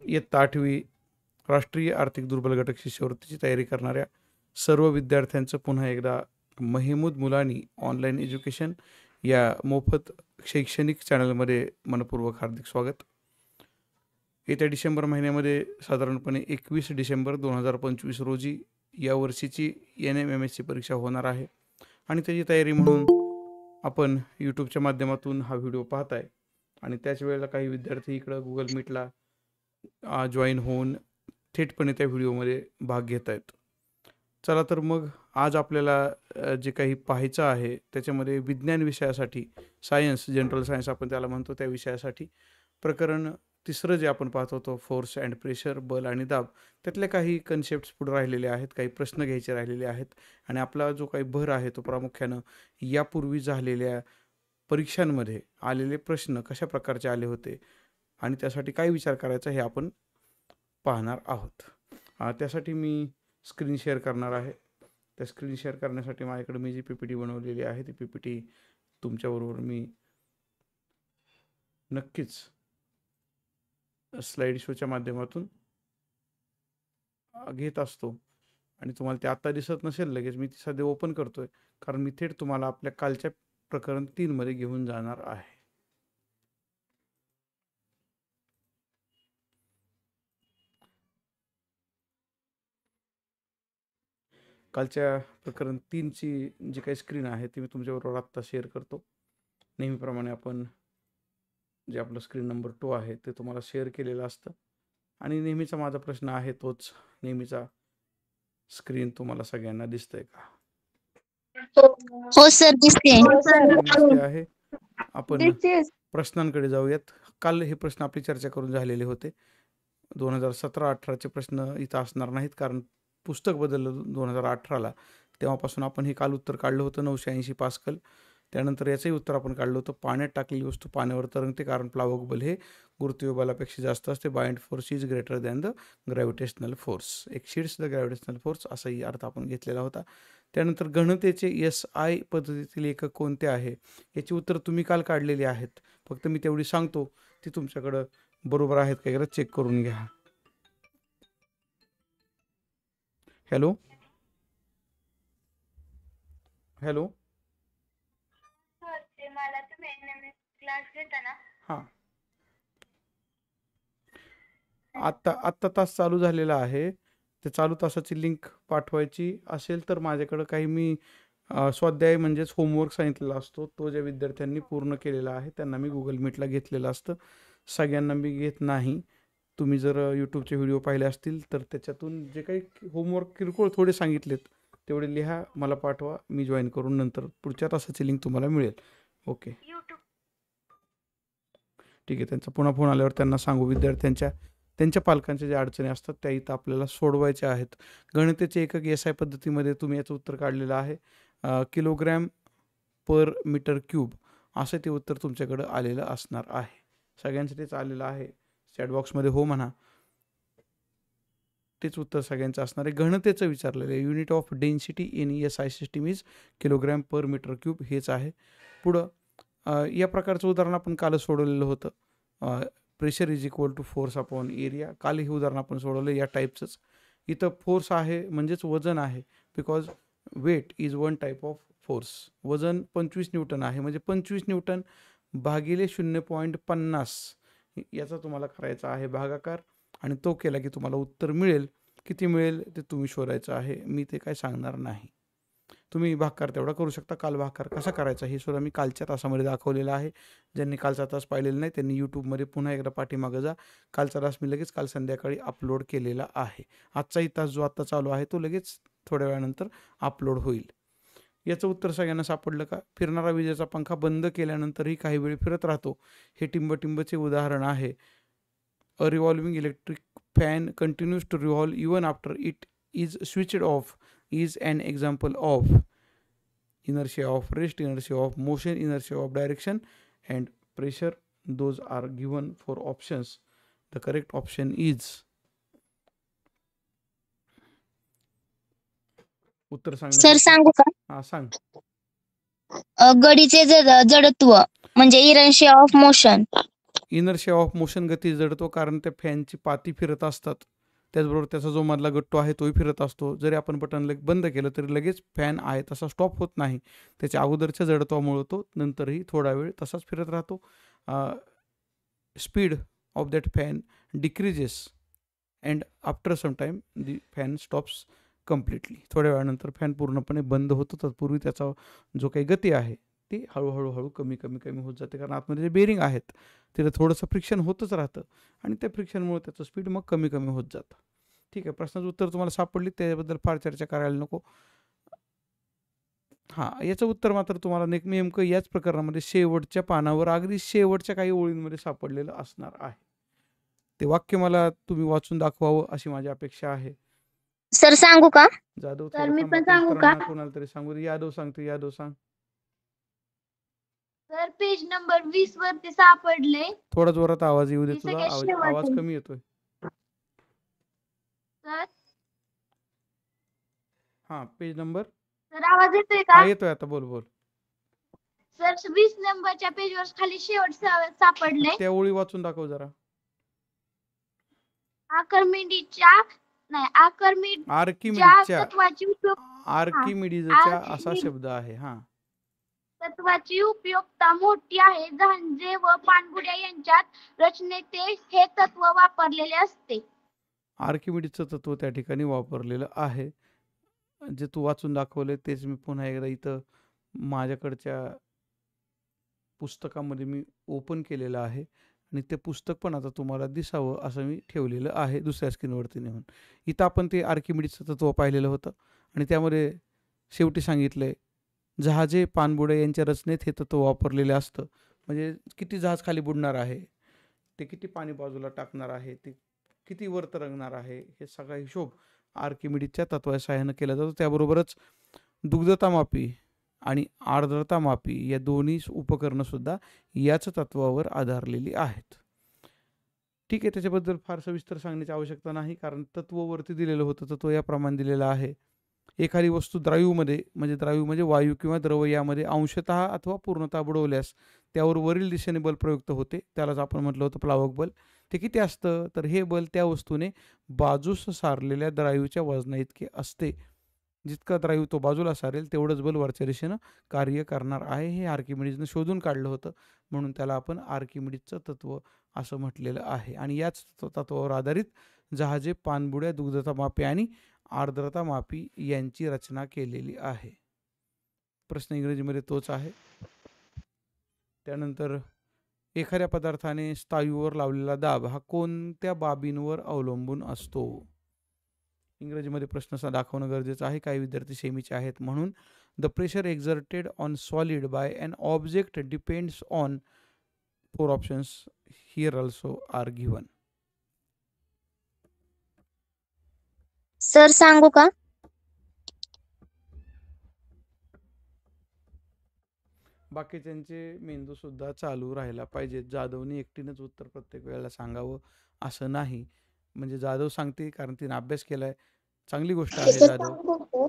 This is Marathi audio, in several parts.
इयत्ता 8वी राष्ट्रीय आर्थिक दुर्बल घटक शिष्यवृत्तीची तयारी करणाऱ्या सर्व विद्यार्थ्यांचं पुन्हा एकदा महमूद मुलानी ऑनलाईन एज्युकेशन या मोफत शैक्षणिक चॅनलमध्ये मनपूर्वक हार्दिक स्वागत. येत्या डिसेंबर महिन्यामध्ये साधारणपणे 21 डिसेंबर 2025 रोजी या वर्षीची NMMSची परीक्षा होणार आहे आणि त्याची तयारी म्हणून आपण यूट्यूबच्या माध्यमातून हा व्हिडिओ पाहत आहे आणि त्याच वेळेला काही विद्यार्थी इकडं गुगल मीटला जॉईन होऊन थेटपणे त्या व्हिडिओमध्ये भाग घेत आहेत. चला तर मग आज आपल्याला जे काही पाहायचं आहे त्याच्यामध्ये विज्ञान विषयासाठी सायन्स, जनरल सायन्स आपण त्याला म्हणतो, त्या विषयासाठी प्रकरण 3 जे आपण पाहत होतो, फोर्स अँड प्रेशर, बल आणि दाब, त्यातल्या काही कन्सेप्ट्स पुढे राहिलेले आहेत, काही प्रश्न घ्यायचे राहिलेले आहेत आणि आपला जो काही भर आहे तो प्रामुख्यानं यापूर्वी झालेल्या परीक्षांमध्ये आलेले प्रश्न कशा प्रकारचे आले होते आणि त्यासाठी काय विचार करायचा हे आपण पाहणार आहोत. त्यासाठी मी स्क्रीन शेअर करणार आहे. त्या स्क्रीन शेअर करण्यासाठी माझ्याकडे मी जी PPT बनवलेली आहे ती PPT तुमच्याबरोबर मी नक्कीच स्लाईड शोच्या माध्यमातून घेत असतो आणि तुम्हाला ते आत्ता दिसत नसेल लगेच, मी ती सध्या ओपन करतोय कारण मी थेट तुम्हाला आपल्या कालच्या प्रकरण 3 मध्ये घेऊन जाणार आहे. कालच्या प्रकरण 3ची जी काही स्क्रीन आहे ती मी तुमच्याबरोबर आत्ता शेअर करतो. नेहमीप्रमाणे आपण जे आपलं स्क्रीन नंबर 2 आहे ते तुम्हाला शेअर केलेलं असतं आणि नेहमीचा माझा प्रश्न आहे तोच, नेहमीचा स्क्रीन तुम्हाला सगळ्यांना दिसतंय का? हो सर, दिसते आहे. आपण प्रश्नांकडे जाऊयात. काल हे प्रश्न आपली चर्चा करून झालेले होते. 2017-18चे प्रश्न इथं असणार नाहीत कारण पुस्तक बदललं 2018ला, तेव्हापासून आपण हे काल उत्तर काढलं होतं 980 पास्कल. त्यानंतर याचंही उत्तर आपण काढलं होतं, पाण्यात टाकलेली वस्तू पाण्यावर तरंगते कारण प्लावक बल हे गुरुत्वीय बलापेक्षा जास्त असते. Buoyant force is greater than the gravitational force, exceeds the gravitational force, असाही अर्थ आपण घेतलेला होता. त्यानंतर घनतेचे SI पद्धतीतील एकक कोणते आहे याची उत्तर तुम्ही काल काढलेली आहेत, फक्त मी तेवढी सांगतो ती तुमच्याकडं बरोबर आहेत का एकदा चेक करून घ्या. हॅलो हॅलो हां, आत्ता तास चालू झालेला आहे. ते चालू तासाची लिंक पाठवायची असेल तर माझ्याकडं काही मी स्वाध्याय म्हणजेच होमवर्क सांगितलेला असतो, तो ज्या विद्यार्थ्यांनी पूर्ण केलेला आहे त्यांना मी गुगल मीटला घेतलेलं असतं. सगळ्यांना मी घेत नाही. तुम्ही जर यूट्यूबचे व्हिडिओ पाहिले असतील तर त्याच्यातून जे काही होमवर्क किरकोळ थोडे सांगितलेत तेवढे लिहा, मला पाठवा, मी जॉईन करून नंतर पुढच्या तासाची लिंक तुम्हाला मिळेल. ओके, ठीक आहे. त्यांचा पुन्हा फोन आल्यावर त्यांना सांगू, त्यांच्या पालकांच्या ज्या अडचणी असतात त्या इथं आपल्याला सोडवायच्या आहेत. गणितेचे एकक SI पद्धतीमध्ये तुम्ही याचं उत्तर काढलेलं आहे, किलोग्रॅम पर मीटर क्यूब असं ते उत्तर तुमच्याकडं आलेलं असणार आहे. सगळ्यांसाठीच आलेलं आहे. चॅटबॉक्समध्ये हो म्हणा, तेच उत्तर सगळ्यांचं असणार आहे. घनतेचं विचारलेलं आहे, unit of density in SI system is kilogram per metre cube, हेच आहे. पुढं या प्रकारचं उदाहरण आपण काल सोडवलेलं होतं, pressure is equal to force upon area. काल हे उदाहरण आपण सोडवलं या टाईपचंच. इथं फोर्स आहे म्हणजेच वजन आहे, because weight is one type of force. वजन 25 न्यूटन आहे म्हणजे 25 न्यूटन भागिले 0.50 याचा तुम्हाला करायचा आहे भागाकार आणि तो केला की तुम्हाला उत्तर मिळेल. किती मिळेल ते तुम्ही शोधायचं आहे, मी ते काय सांगणार नाही. तुम्ही भागाकार तेवढा करू शकता. काल भागाकार कसा करायचा हे सुद्धा मी कालच्या तासामध्ये दाखवलेलं आहे. ज्यांनी कालचा तास पाहिलेला नाही त्यांनी यूट्यूबमध्ये पुन्हा एकदा पाठीमागं जा. कालचा तास मी लगेच काल संध्याकाळी अपलोड केलेला आहे. आजचाही तास जो आत्ता चालू आहे तो लगेच थोड्या वेळानंतर अपलोड होईल. याचं उत्तर सगळ्यांना सापडलं का? फिरणारा विजेचा पंखा बंद केल्यानंतरही काही वेळ फिरत राहतो, हे टिंबटिंबचे उदाहरण आहे. A revolving electric fan continues to revolve even after it is switched off is an example of inertia of rest, inertia of motion, inertia of direction and pressure. Those are given for options. The correct option is, उत्तर सर सांगू का? हां सांग. गडीचे जडत्व म्हणजे inertia of motion. Inertia of motion गती जडतो, कारण त्या फॅनची पाती फिरत असतात. त्याचबरोबर त्याचा जो मधला गट्टू आहे तोही फिरत असतो. जरी आपण बटन बंद केलं तरी लगेच फॅन आहे तसा स्टॉप होत नाही. त्याच्या अगोदरच्या जडत्वामुळे तो नंतरही थोडा वेळ तसाच फिरत राहतो. Speed of that fan decreases and after some time the fan stops completely. थोड्या वेळानंतर फॅन पूर्णपणे बंद होतो. तत्पूर्वी त्याचा जो काही गती आहे ती हळूहळू कमी होत जाते, कारण आतमध्ये जे बेरिंग आहेत तिथं थोडंसं फ्रिक्शन होतच राहतं आणि त्या फ्रिक्शनमुळे त्याचं स्पीड मग कमी होत जातं. ठीक आहे, प्रश्नाचं उत्तर तुम्हाला सापडली, त्याबद्दल फार चर्चा करायला नको. हां, याचं उत्तर मात्र तुम्हाला नेमकं याच प्रकरणामध्ये शेवटच्या पानावर अगदी शेवटच्या काही ओळींमध्ये सापडलेलं असणार आहे. ते वाक्य मला तुम्ही वाचून दाखवावं अशी माझी अपेक्षा आहे. सर सांगू का? जाधव सर मी पण सांगू का? कोणाला तरी सांगू दे. यादव सांगतो. यादव सांग. सर पेज नंबर 20 वरती सापडले. थोडा जोरात आवाज येऊ दे हे तुझा. सगळ्यात शेवटचं. आवाज कमी येतोय. सर हां, पेज नंबर. सर आवाज येतोय का? हा, येतोय आता. बोल. सर 20 नंबरच्या पेजवर खाली शेवट सापडले. त्या ओळी वाचून दाखव जरा. आर्किमिडीजच्या तत्वाची आर्किमिडीजच्या असा शब्द आहे. हां, तत्वाची उपयुक्तता मोठी आहे. झांजे व पाणबुड्या यांच्यात रचनेत हे तत्व वापरलेले असते. आर्किमिडीजचं तत्व त्या ठिकाणी वापरलेलं आहे. जे तू वाचून दाखवले तेच मी पुन्हा एकदा इथं माझ्याकडच्या पुस्तकामध्ये मी ओपन केलेलं आहे आणि ते पुस्तक पण आता तुम्हाला दिसावं असं मी ठेवलेलं आहे दुसऱ्या स्क्रीनवरती नेऊन. इथं आपण ते आर्किमिडीजचं तत्व पाहिलेलं होतं आणि त्यामध्ये शेवटी सांगितलंय जहाजे पाणबुड्या यांच्या रचनेत हे तत्व वापरलेलं असतं. म्हणजे किती जहाज खाली बुडणार आहे, ते किती पाणी बाजूला टाकणार आहे, ते किती वर तरंगणार आहे, हे सगळा हिशोब आर्किमिडीजच्या तत्वाच्या सहाय्यानं केला जातो. त्याबरोबरच दुग्धतामापी आणि आर्द्रतामापी या दोन्ही उपकरणंसुद्धा याच तत्वावर आधारलेली आहेत. ठीक आहे, त्याच्याबद्दल फार सविस्तर सांगण्याची आवश्यकता नाही, कारण तत्ववरती दिलेलं होतं. तत्व याप्रमाणे दिलेलं आहे. एखादी वस्तू द्राव्यमध्ये म्हणजे वायू किंवा द्रव यामध्ये अंशतः अथवा पूर्णतः बुडवल्यास त्यावर वरील दिशेने बल प्रयुक्त होते. त्यालाच आपण म्हटलं होतं प्लावक बल. ते किती असतं, तर हे बल त्या वस्तूने बाजूस सारलेल्या द्राव्याच्या वजना इतके असते. जितका द्राव्य तो बाजूला सारेल तेवढंच बल वरच्या दिशेनं कार्य करणार आहे. हे आर्किमिडीजनं शोधून काढलं होतं, म्हणून त्याला आपण आर्किमिडीजचं तत्व असं म्हटलेलं आहे. आणि याच तत्वावर आधारित जहाजे, पाणबुड्या, दुग्धतामापी आणि आर्द्रतामापी यांची रचना केलेली आहे. प्रश्न इंग्रजीमध्ये तोच आहे. त्यानंतर एखाद्या पदार्थाने स्थायूवर लावलेला दाब हा कोणत्या बाबींवर अवलंबून असतो. इंग्रजीमध्ये प्रश्न दाखवणं गरजेचं आहे. काही विद्यार्थी सेमीचे आहेत म्हणून. The pressure exerted on solid by an object depends on 4 options here also are given. Sir सांगू का? बाकीच्यांचे मेंदू सुद्धा चालू राहायला पाहिजे. जाधवने एकटीनंच उत्तर प्रत्येक वेळेला सांगावं असं नाही. म्हणजे जाधव सांगते कारण तिने अभ्यास केलाय, चांगली गोष्ट आहे जाधव.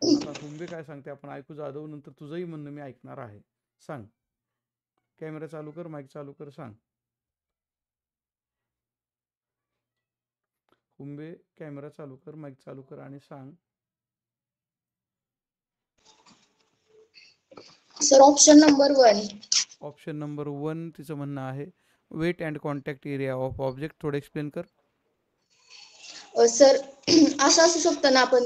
आता हुंबे काय सांगते आपण ऐकू. जाधव नंतर तुझंही म्हणणं मी ऐकणार आहे. सांग. कॅमेरा चालू कर, माईक चालू कर, सांग. हुंबे कॅमेरा चालू कर, माईक चालू कर आणि सांग. Sir option number 1. Option number 1 तिचं म्हणणं आहे. Weight and contact area of object. थोडं एक्सप्लेन कर. सर असं असू शकतं ना आपण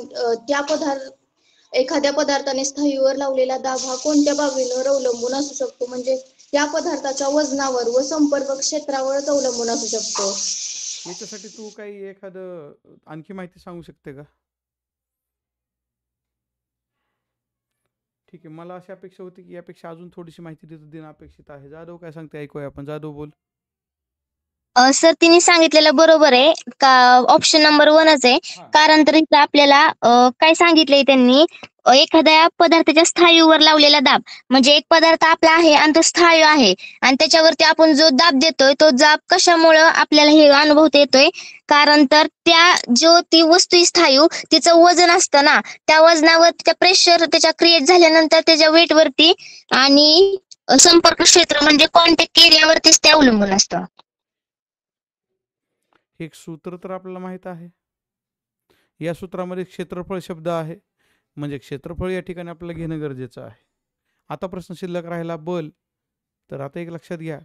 एखाद्या पदार्थाने स्थायूवर लावलेला दाब हा कोणत्या बाबींवर अवलंबून असू शकतो, म्हणजे त्या पदार्थाच्या वजनावर व संपर्क क्षेत्रावरच अवलंबून असू शकतो. याच्यासाठी तू काही एखादं आणखी माहिती सांगू शकते का? ठीक आहे, मला अशी अपेक्षा होती की यापेक्षा अजून थोडीशी माहिती देणं अपेक्षित आहे. जाधव काय सांगते ऐकूया आपण. जाधव बोल. सर तिने सांगितलेलं बरोबर आहे का? ऑप्शन नंबर 1च आहे. कारण तर इथं आपल्याला काय सांगितलंय त्यांनी, एखाद्या पदार्थाच्या स्थायूवर लावलेला दाब, म्हणजे एक पदार्थ आपला आहे आणि तो स्थायू आहे आणि त्याच्यावरती आपण जो दाब देतोय तो दाब कशामुळं आपल्याला हे अनुभवता येतोय, कारण तर ती वस्तू स्थायू तिचं वजन असतं ना, त्या वजनावर त्या प्रेशर त्याच्या क्रिएट झाल्यानंतर त्याच्या वेट वरती आणि संपर्क क्षेत्र म्हणजे कॉन्टॅक्ट एरियावरतीच ते अवलंबून असतं. एक सूत्र तर आपल्याला माहित आहे. या सूत्रामध्ये क्षेत्रफळ शब्द आहे, म्हणजे क्षेत्रफळ या ठिकाणी आपल्याला घेणं गरजेचं आहे. आता प्रश्न शिल्लक राहिला बल. तर आता एक लक्षात घ्या,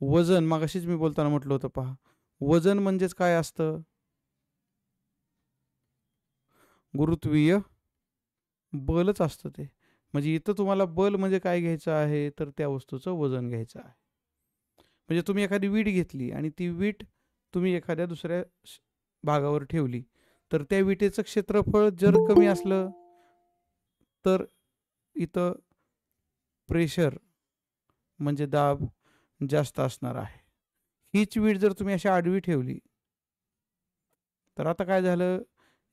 वजन मगाशीच मी बोलताना म्हटलं होतं पहा, वजन म्हणजेच काय असतं? गुरुत्वीय बलच असतं ते. म्हणजे इथं तुम्हाला बल म्हणजे काय घ्यायचं आहे, तर त्या वस्तूचं वजन घ्यायचं आहे. म्हणजे तुम्ही एखादी वीट घेतली आणि ती वीट तुम्ही एखाद्या दुसऱ्या भागावर ठेवली, तर त्या विटेचं क्षेत्रफळ जर कमी असलं तर इथं प्रेशर म्हणजे दाब जास्त असणार आहे. हीच वीट जर तुम्ही अशी आडवी ठेवली तर आता काय झालं,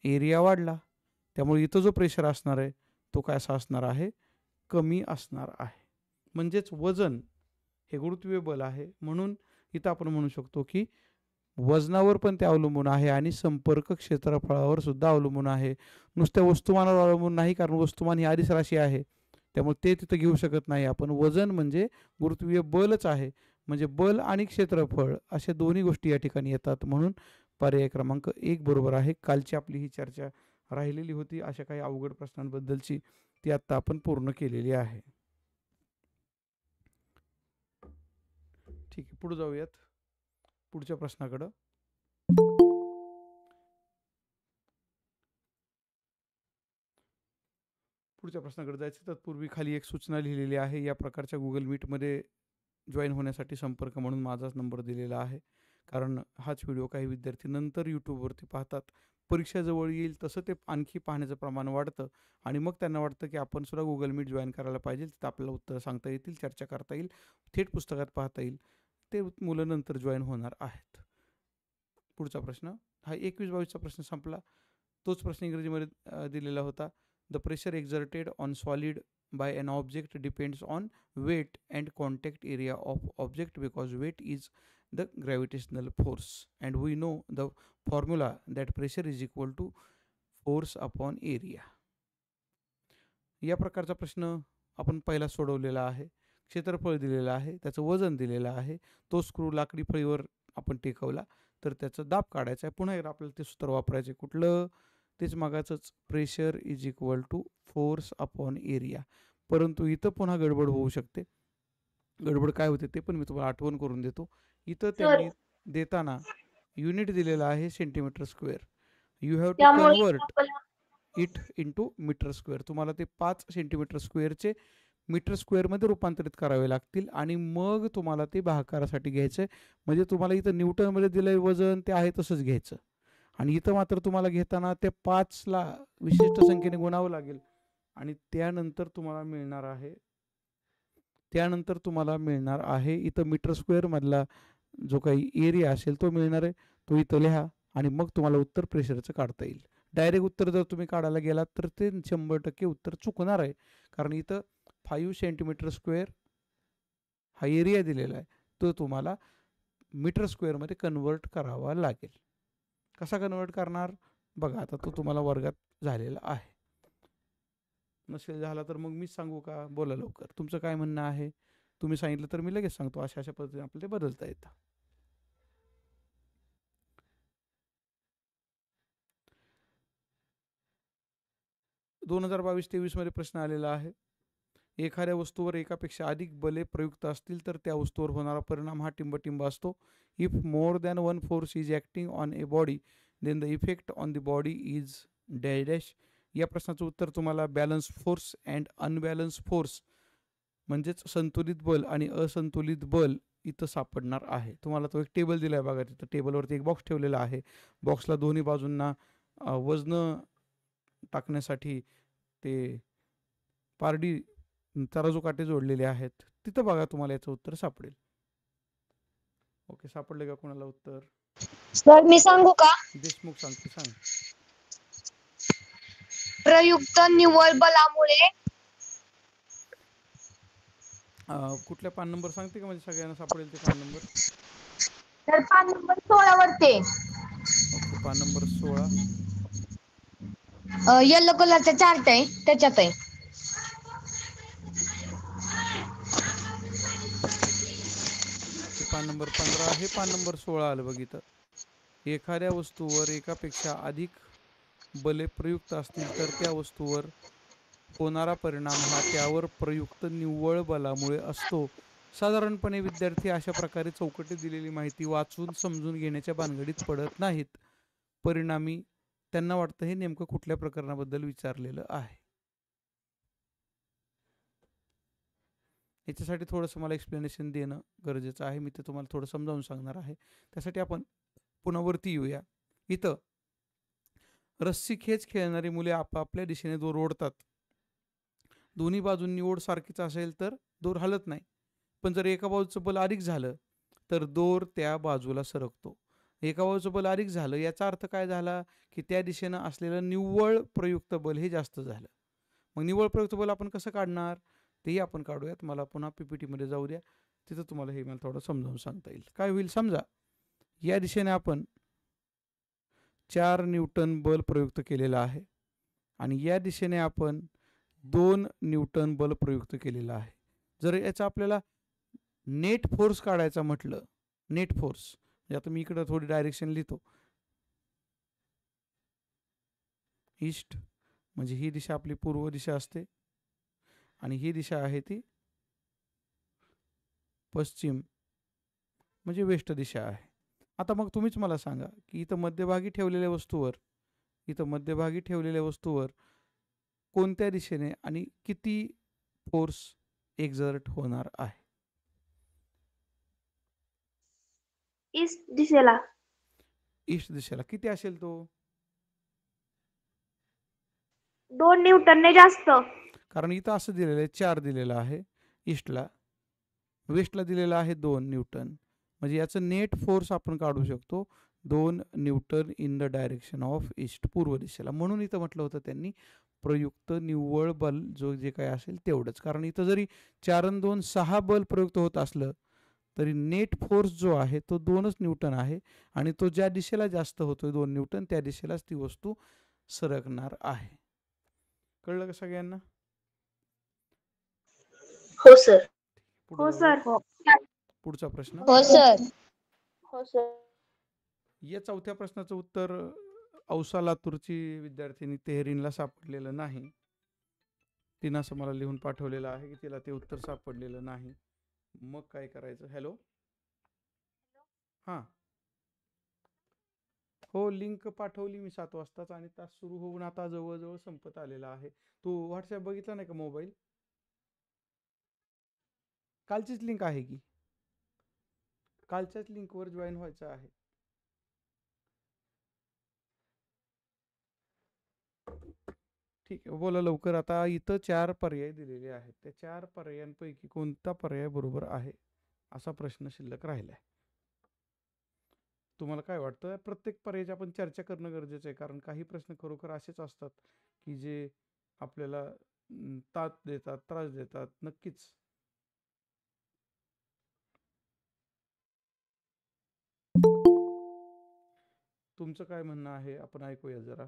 एरिया वाढला, त्यामुळे इथं जो प्रेशर असणार आहे तो काय असा असणार आहे, कमी असणार आहे. म्हणजेच वजन हे गुरुत्वीय बल आहे. म्हणून इथं आपण म्हणू शकतो की वजनावर पण ते अवलंबून आहे आणि संपर्क क्षेत्रफळावर सुद्धा अवलंबून आहे. नुसत्या वस्तुमानावर अवलंबून नाही, कारण वस्तुमान ही आधीच राशी आहे, त्यामुळे ते तिथं घेऊ शकत नाही आपण. वजन म्हणजे गुरुत्वीय बलच आहे. म्हणजे बल आणि क्षेत्रफळ अशा दोन्ही गोष्टी या ठिकाणी येतात. म्हणून पर्याय क्रमांक 1 बरोबर आहे. कालची आपली ही चर्चा राहिलेली होती अशा काही अवघड प्रश्नांबद्दलची, ती आता आपण पूर्ण केलेली आहे. ठीक आहे, पुढे जाऊयात पुढच्या प्रश्नाकडं. पुढच्या प्रश्नाकडे जायचं तत्पूर्वी खाली एक सूचना लिहिलेली आहे. या प्रकारच्या गुगल मीटमध्ये जॉईन होण्यासाठी संपर्क म्हणून माझाच नंबर दिलेला आहे. कारण हाच व्हिडिओ काही विद्यार्थी नंतर यूट्यूबवरती पाहतात. परीक्षा जवळ येईल तसं ते आणखी पाहण्याचं प्रमाण वाढतं आणि मग त्यांना वाटतं की आपण सुद्धा गुगल मीट जॉईन करायला पाहिजे. तिथं आपल्याला उत्तरं सांगता येतील, चर्चा करता येईल, थेट पुस्तकात पाहता येईल. ते मुलं नंतर जॉईन होणार आहेत. पुढचा प्रश्न हा 21-22चा प्रश्न संपला. तोच प्रश्न इंग्रजीमध्ये दिलेला होता. The pressure exerted on solid bye an object depends on weight and contact area of object because weight is the gravitational force and we know the formula that pressure is equal to force upon area. या प्रकारचा प्रश्न आपण पहिला सोडवलेला आहे. क्षेत्रफळ दिलेलं आहे, त्याचं वजन दिलेलं आहे, तो स्क्रू लाकडी फळीवर आपण टेकवला तर त्याचा दाब काढायचा आहे. पुन्हा एकदा आपल्याला ते सूत्र वापरायचे, कुठलं? तेच मागाचंच, pressure is equal to force upon area. परंतु इथं पुन्हा गडबड होऊ शकते. गडबड काय होते ते पण मी तुम्हाला आठवण करून देतो. इथं त्यांनी देताना युनिट दिलेला आहे centimetre square. You have to convert it into metre square. तुम्हाला ते 5 सेंटीमीटर स्क्वेअरचे मीटर स्क्वेअरमध्ये रूपांतरित करावे लागतील आणि मग तुम्हाला ते भागाकारासाठी घ्यायचं आहे. म्हणजे तुम्हाला इथं न्यूटनमध्ये दिलंय वजन ते आहे तसंच घ्यायचं आणि इथं मात्र तुम्हाला घेताना त्या 5ला विशिष्ट संख्येने गुणावं लागेल आणि त्यानंतर तुम्हाला मिळणार आहे इथं मीटर स्क्वेअर मधला जो काही एरिया असेल तो मिळणार आहे. तो इथं लिहा आणि मग तुम्हाला उत्तर प्रेशरचं काढता येईल. डायरेक्ट उत्तर जर तुम्ही काढायला गेलात तर ते 100% उत्तर चुकणार आहे. कारण इथं 5 सेंटीमीटर स्क्वेअर हा एरिया दिलेला आहे, तो तुम्हाला मीटर स्क्वेअरमध्ये कन्वर्ट करावा लागेल. कसा कन्वर्ट करणार बघा, आता तो तुम्हाला वर्गात झालेला आहे. नसेल झाला तर मग मीच सांगू का? बोला लवकर, तुमचं काय म्हणणं आहे? तुम्ही सांगितलं तर मी लगेच सांगतो. अशा पद्धतीने आपल्याला ते बदलता येतं. दोन 2022-23 मध्ये प्रश्न आलेला आहे. एखाद्या वस्तूवर एकापेक्षा अधिक बले प्रयुक्त असतील तर त्या वस्तूवर होणारा परिणाम हा टिंबटिंब असतो. If more than one force is acting on a body then the effect on the body is dash. या प्रश्नाचं उत्तर तुम्हाला balance force and unbalance force म्हणजेच संतुलित बल आणि असंतुलित बल इथं सापडणार आहे. तुम्हाला तो एक टेबल दिला आहे बघा, तिथं टेबलवरती एक बॉक्स ठेवलेला आहे. बॉक्सला दोन्ही बाजूंना वजन टाकण्यासाठी ते पारडी तराजू काटे जोडलेले आहेत. तिथं बघा, तुम्हाला याचं उत्तर सापडेल. ओके, सापडले का कोणाला उत्तर? सर मी सांगू का? देशमुख सांगते, सांग. प्रयुक्त निव्वळ बलामुळे कुठल्या पान नंबर सांगते का? म्हणजे सगळ्यांना सापडेल ते पान नंबर. तर पान नंबर 16 वरती. ओके, पान नंबर 16. येलो कलरचा चार्ट आहे त्याच्यात आहे. पान नंबर 15, हे पान नंबर 16 आलं बघ इथं. एखाद्या वस्तूवर एकापेक्षा अधिक बले प्रयुक्त असतील तर त्या वस्तूवर होणारा परिणाम हा त्यावर प्रयुक्त निव्वळ बलामुळे असतो. साधारणपणे विद्यार्थी अशा प्रकारे चौकटीत दिलेली माहिती वाचून समजून घेण्याच्या भानगडीत पडत नाहीत. परिणामी त्यांना वाटतं हे नेमकं कुठल्या प्रकरणाबद्दल विचारलेलं आहे. याच्यासाठी थोडंसं मला एक्सप्लेनेशन देणं गरजेचं आहे. मी ते तुम्हाला थोडं समजावून सांगणार आहे. त्यासाठी आपण पुन्हा वरती येऊया. इथं रस्सी खेच खेळणारी मुले आपापल्या दिशेने दोर ओढतात. दोन्ही बाजूंनी ओढ सारखीच असेल तर दोर हलत नाही. पण जर एका बाजूचं बल अधिक झालं तर दोर त्या बाजूला सरकतो. एका बाजूचं बल अधिक झालं याचा अर्थ काय झाला की त्या दिशेनं असलेलं निव्वळ प्रयुक्त बल हे जास्त झालं. मग निव्वळ प्रयुक्त बल आपण कसं काढणार तेही आपण काढूयात. मला पुन्हा PPT मध्ये जाऊ द्या. तिथं तुम्हाला हे मला थोडं समजावून सांगता येईल. काय होईल समजा या दिशेने आपण 4 न्यूटन बल प्रयुक्त केलेलं आहे आणि या दिशेने आपण 2 न्यूटन बल प्रयुक्त केलेलं आहे. जर याचा आपल्याला नेट फोर्स काढायचा म्हटलं, नेट फोर्स म्हणजे आता मी इकडं थोडी डायरेक्शन लिहितो. ईस्ट म्हणजे ही दिशा आपली पूर्व दिशा असते आणि ही दिशा आहे ती पश्चिम म्हणजे वेस्ट दिशा आहे. आता मग तुम्हीच मला सांगा की इथं मध्यभागी ठेवलेल्या वस्तूवर कोणत्या दिशेने आणि किती फोर्स एक्झर्ट होणार आहे. ईस्ट दिशेला. ईस्ट दिशेला किती असेल तो? 2 न्यूटनने जास्त. कारण इथं असं दिलेलं आहे 4 दिलेलं आहे ईस्टला, वेस्टला दिलेलं आहे 2 न्यूटन. म्हणजे याचं नेट फोर्स आपण काढू शकतो 2 Newton in the direction of east, पूर्व दिशेला. म्हणून इथं म्हटलं होतं त्यांनी प्रयुक्त निव्वळ बल जो जे काय असेल तेवढंच. कारण इथं जरी 4 आणि 2 6 बल प्रयुक्त होत असलं तरी नेट फोर्स जो आहे तो 2च न्यूटन आहे आणि तो ज्या दिशेला जास्त होतोय 2 न्यूटन त्या दिशेलाच ती वस्तू सरकणार आहे. कळलं का सगळ्यांना? हो सर. पुढे हो जाऊया. सर. हो पुढचा प्रश्न. सर. हो सर. या चौथ्या प्रश्नाचं उत्तर औसा लातूरची विद्यार्थिनी तेहरीनला सापडलेलं नाही. तिनं असं मला लिहून पाठवलेलं आहे की तिला ते उत्तर सापडलेलं नाही. मग काय करायचं? हॅलो, हां, हो, लिंक पाठवली मी 7 वाजताच आणि तास सुरू होऊन आता जवळजवळ संपत आलेला आहे. तू व्हॉट्सॲप बघितला नाही का मोबाईल? कालचीच लिंक आहे की, कालच्याच लिंकवर जॉईन व्हायचं आहे. ठीक आहे, बोला लवकर. आता इथं 4 पर्याय दिलेले आहेत. त्या 4 पर्यायांपैकी कोणता पर्याय बरोबर आहे असा प्रश्न शिल्लक राहिलाय. तुम्हाला काय वाटतं? प्रत्येक पर्यायाची आपण चर्चा करणं गरजेचं आहे. कारण काही प्रश्न खरोखर असेच असतात की जे आपल्याला त्रास देतात. नक्कीच. तुमचं काय म्हणणं आहे आपण ऐकूया जरा.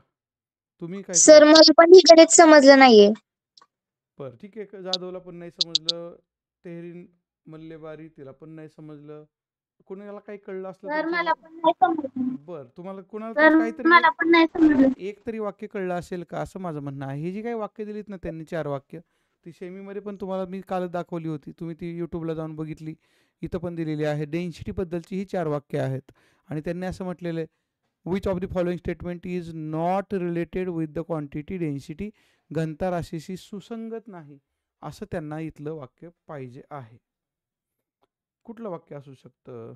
तुम्ही काय सर मला पण इकडेच समजलं नाहीये. बरं ठीक आहे. जाधवला पण नाही समजलं, तेहरीन मल्लेबारी तिला पण नाही समजलं. कोणाला काही कळलं असलं सर तर मला पण नाही समजलं. बरं, तुम्हाला कोणाला सर तरी काहीतरी मला पण नाही समजलं. एक तरी वाक्य कळलं असेल का असं माझं म्हणणं आहे. ही जी काही वाक्य दिलीत ना त्यांनी 4 वाक्य, ती सेमीमध्ये पण तुम्हाला मी काल दाखवली होती. तुम्ही ती यूट्यूबला जाऊन बघितली. इथं पण दिलेली आहे. डेन्सिटी बद्दलची ही 4 वाक्य आहेत आणि त्यांनी असं म्हटलेलं आहे, which of the following statement is not related with the quantity density. घनता राशीशी सुसंगत नाही असं त्यांना इथलं वाक्य पाहिजे आहे. कुठलं वाक्य असू शकतं?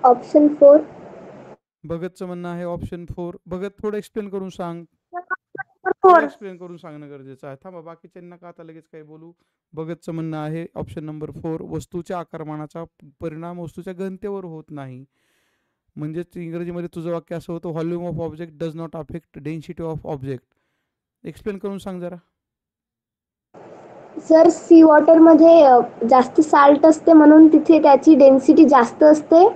ऑप्शन 4. भगतचं म्हणणं आहे ऑप्शन 4. भगत थोडं एक्सप्लेन करून सांग. फोर. एक्सप्लेन करून सांगणं गरजेचं आहे. थांबा, बाकीच्यांना का आता लगेच काही बोलू. भगतचं म्हणणं आहे ऑप्शन नंबर 4, वस्तूच्या आकारमानाचा परिणाम वस्तूच्या घनतेवर होत नाही. म्हणजेच इंग्रजीमध्ये तुझं वाक्य असं होतं, volume of object does not affect density of object. Explain करून सांग जरा. सर सी वॉटरमध्ये जास्त साल्ट असते म्हणून तिथे त्याची डेन्सिटी जास्त असते.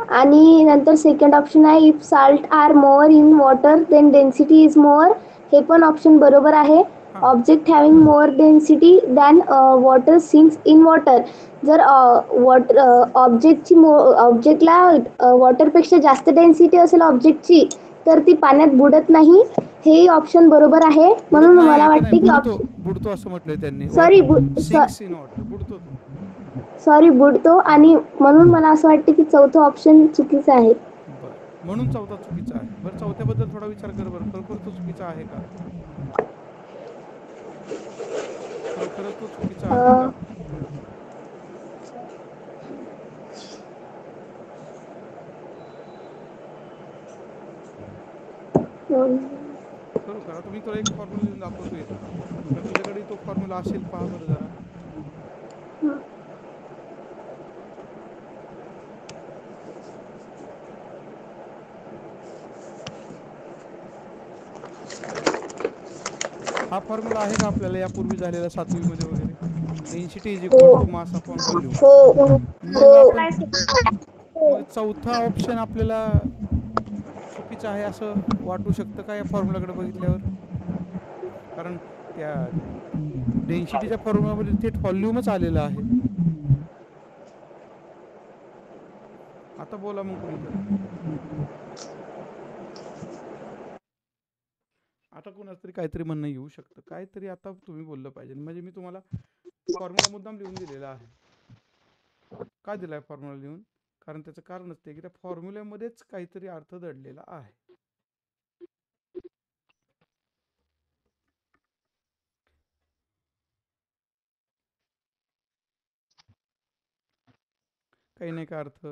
आणि नंतर सेकंड ऑप्शन आहे if salt are more in water then density is more. हे पण ऑप्शन बरोबर आहे. हां object having more density than water sinks in water. जर ऑब्जेक्टला वॉटरपेक्षा जास्त डेन्सिटी असेल ऑब्जेक्टची तर ती पाण्यात बुडत नाही. हेही ऑप्शन बरोबर आहे. बुडत म्हणून नाही मला इथं नाही, वाटते की बुडतो बुडतो असं म्हटलंय त्यांनी. सॉरी सिंक्स इन वॉटर, बुडतो तो. सॉरी बुडतो. हां आणि म्हणून मला असं वाटतं की चौथं ऑप्शन चुकीचं आहे. बर, म्हणून चौथा चुकीचा आहे. बरं चौथ्याबद्दल थोडा विचार कर बरं, खरोखर तो चुकीचा आहे का? खरोखरच तो चुकीचा आहे अं, का? खरोखर आता मी तुला एक फॉर्म्युला लिहून दाखवतो इथं, का तुझ्याकडे तो फॉर्म्युला असेल पहा बरं जरा. हा फॉर्म्युला आहे का आपल्याला यापूर्वी झालेला 7वी मध्ये वगैरे? Density is equal to mass upon volume. हो मग आपण मग चौथा ऑप्शन आपल्याला चुकीचं आहे असं वाटू शकतं का या फॉर्म्युलाकडे बघितल्यावर? कारण त्या डेन्सिटीच्या फॉर्म्युलामध्ये थेट व्हॉल्यूमच आलेलं आहे. आता बोला मग कुणीतरी. आता कोणाच तरी काहीतरी म्हणणं येऊ शकतं, काहीतरी आता तुम्ही बोललं पाहिजे. म्हणजे मी तुम्हाला फॉर्म्युला मुद्दाम लिहून दिलेला आहे. का दिलाय फॉर्म्युला लिहून? कारण त्याचं कारण असते की त्या फॉर्म्युल्यामध्येच काहीतरी अर्थ दडलेला आहे. काही नाही का अर्थ?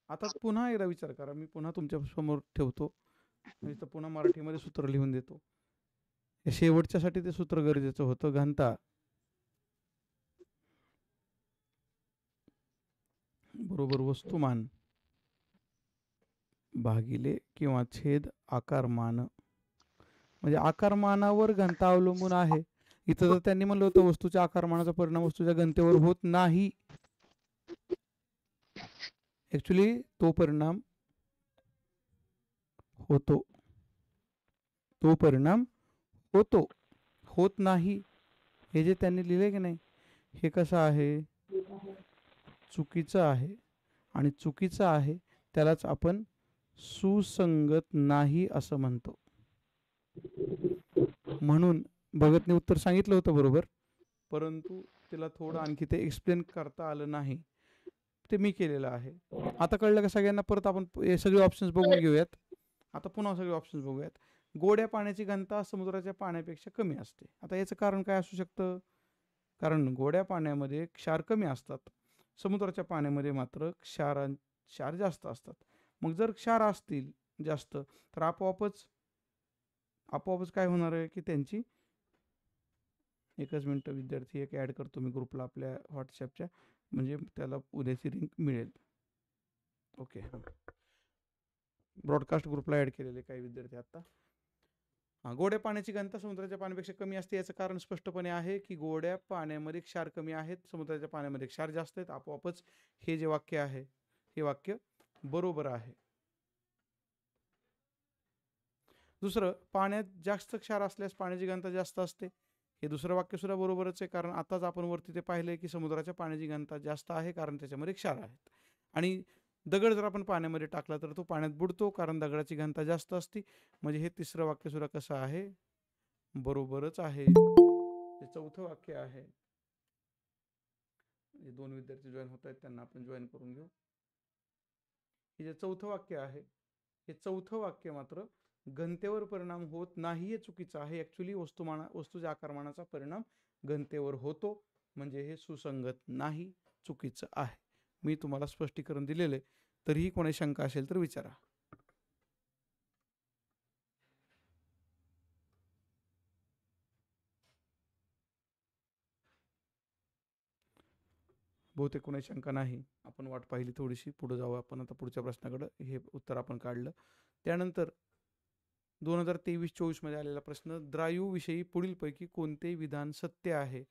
आता पुन्हा एकदा विचार करा, मी पुन्हा तुमच्या समोर ठेवतो. इथं पुन्हा मराठीमध्ये सूत्र लिहून देतो. शेवटच्यासाठी ते सूत्र गरजेचं होतं. घनता बरोबर वस्तुमान भागिले किंवा छेद आकारमान. म्हणजे आकारमानावर घनता अवलंबून आहे. इथं तर त्यांनी म्हणलं होतं वस्तूच्या आकारमानाचा परिणाम वस्तूच्या घनतेवर होत नाही. ऍक्च्युली तो परिणाम होतो, तो परिणाम होतो, होत नाही. हे जे त्यांनी लिहिले की नाही, हे कसं आहे? चुकीचं आहे. आणि चुकीचं आहे त्यालाच आपण सुसंगत नाही असं म्हणतो. म्हणून भगतने उत्तर सांगितलं होतं बरोबर, परंतु तिला थोडं आणखी ते एक्सप्लेन करता आलं नाही. ते मी केलेलं आहे. आता कळलं का सगळ्यांना? परत आपण हे सगळे ऑप्शन्स बघून घेऊयात. आता पुन्हा सगळे ऑप्शन्स बघूयात. गोड्या पाण्याची घनता समुद्राच्या पाण्यापेक्षा कमी असते. आता याचं कारण काय असू शकतं? कारण गोड्या पाण्यामध्ये क्षार कमी असतात, समुद्राच्या पाण्यामध्ये मात्र क्षार जास्त असतात. मग जर क्षार असतील जास्त तर आपोआपच काय होणार आहे की त्यांची, एकच मिनटं विद्यार्थी एक ॲड करतो मी ग्रुपला आपल्या व्हॉट्सॲपच्या, म्हणजे त्याला उद्याची लिंक मिळेल. ओके, ब्रॉडकास्ट ग्रुपला ॲड केलेले काही विद्यार्थी आता. गोड्या पाण्याची घनता समुद्राच्या पाण्यापेक्षा कमी असते. याचं कारण स्पष्टपणे आहे की गोड्या पाण्यामध्ये क्षार कमी आहेत, समुद्राच्या पाण्यामध्ये क्षार जास्त आहेत. आपोआपच हे जे वाक्य आहे हे वाक्य बरोबर आहे. दुसरं, पाण्यात जास्त क्षार असल्यास पाण्याची घनता जास्त असते. हे दुसरं वाक्य सुद्धा बरोबरच आहे, कारण आताच आपण वरती ते पाहिलंय की समुद्राच्या पाण्याची घनता जास्त आहे कारण त्याच्यामध्ये क्षार आहेत. आणि दगड जर आपण पाण्यामध्ये टाकला तर तो पाण्यात बुडतो कारण दगडाची घनता जास्त असते. म्हणजे हे तिसरं वाक्य सुद्धा कसं आहे? बरोबरच आहे. हे चौथं वाक्य आहे. जे 2 विद्यार्थी जॉईन होत आहेत त्यांना आपण जॉईन करून घेऊ. हे जे चौथं वाक्य आहे, हे चौथं वाक्य मात्र घनतेवर परिणाम होत नाही हे चुकीचं आहे. ऍक्च्युली वस्तूच्या आकारमानाचा परिणाम घनतेवर होतो, म्हणजे हे सुसंगत नाही, चुकीचं आहे. मी तुम्हाला स्पष्टीकरण दिलेले, तरीही कोणी शंका असेल तर विचारा. बहुतेक कोणी शंका नाही. आपण वाट पाहिली थोडीशी, पुढे जाऊ आपण आता पुढच्या प्रश्नाकडे. हे उत्तर आपण काढलं. त्यानंतर 2023-24 मध्ये आलेला प्रश्न, द्रायू विषयी पुढीलपैकी कोणते विधान सत्य आहे?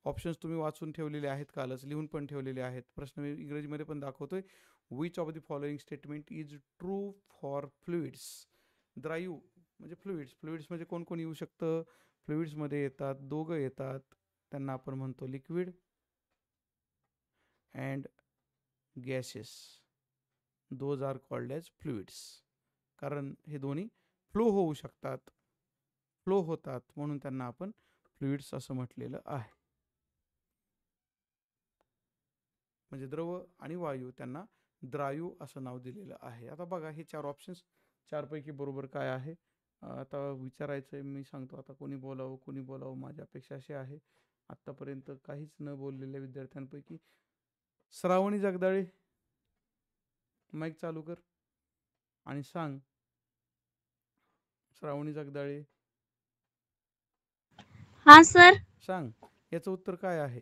ऑप्शन्स तुम्ही वाचून ठेवलेले आहेत, कालच लिहून पण ठेवलेले आहेत. प्रश्न मी इंग्रजीमध्ये पण दाखवतोय. Which of the following statement is true for fluids? द्रायू म्हणजे फ्लुइड्स म्हणजे कोण कोण येऊ शकतं? फ्लुइड्समध्ये येतात, दोघं येतात, त्यांना आपण म्हणतो liquid and gases. Those are called as fluids. कारण हे दोन्ही फ्लो होऊ शकतात, फ्लो होतात, म्हणून त्यांना आपण फ्लुइड्स असं म्हटलेलं आहे. म्हणजे द्रव आणि वायू त्यांना द्रायू असं नाव दिलेलं आहे. आता बघा हे 4 ऑप्शन्स, 4 पैकी बरोबर काय आहे? आता विचारायचं आहे, मी सांगतो. आता कोणी बोलावं माझी अपेक्षा अशी आहे. आत्तापर्यंत काहीच न बोललेल्या विद्यार्थ्यांपैकी श्रावणी जगदाळे, माईक चालू कर आणि सांग. श्रावणी जगदाळे, हा सर. सांग याचं उत्तर काय आहे?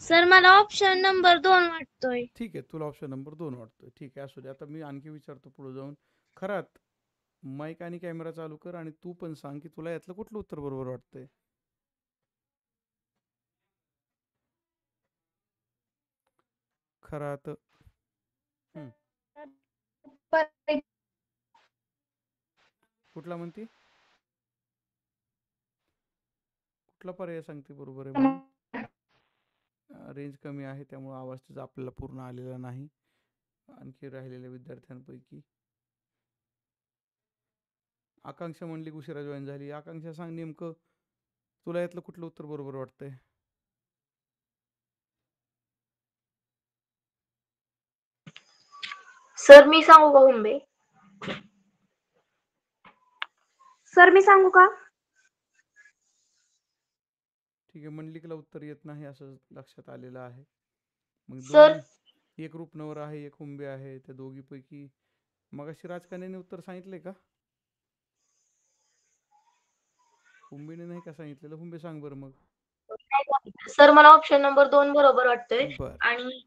सर मला ऑप्शन नंबर 2 वाटतोय. ठीक आहे, तुला ऑप्शन नंबर 2 वाटतोय. ठीक आहे, असू दे. आता मी आणखी विचारतो पुढे जाऊन. खरात माईक आणि कॅमेरा चालू कर आणि तू पण सांग की तुला यातलं कुठलं उत्तर बरोबर वाटतंय. खरात कुठला म्हणते? कुठला पर्याय सांगते बरोबर आहे म्हणून? रेंज कमी आहे त्यामुळे आवाज तुझा आपल्याला पूर्ण आलेला नाही. आणखी राहिलेल्या विद्यार्थ्यांपैकी आकांक्षा म्हणली उशिरा जॉईन झाली. आकांक्षा सांग नेमकं तुला यातलं कुठलं उत्तर बरोबर वाटतंय? सर मी सांगू का हुंबे? सर मी सांगू का? ठीक आहे, मंडलिकला उत्तर येत नाही असं लक्षात आलेलं आहे. मग सर. दोन्ही, एक रूपनवर आहे, एक हुंबे आहे. त्या दोघीपैकी मगाशी राजकन्याने उत्तर सांगितले का? हुंबेने नाही का सांगितलेलं? हुंबे सांग बरं मग. सर मला ऑप्शन नंबर 2 बरोबर वाटतोय. बर, आणि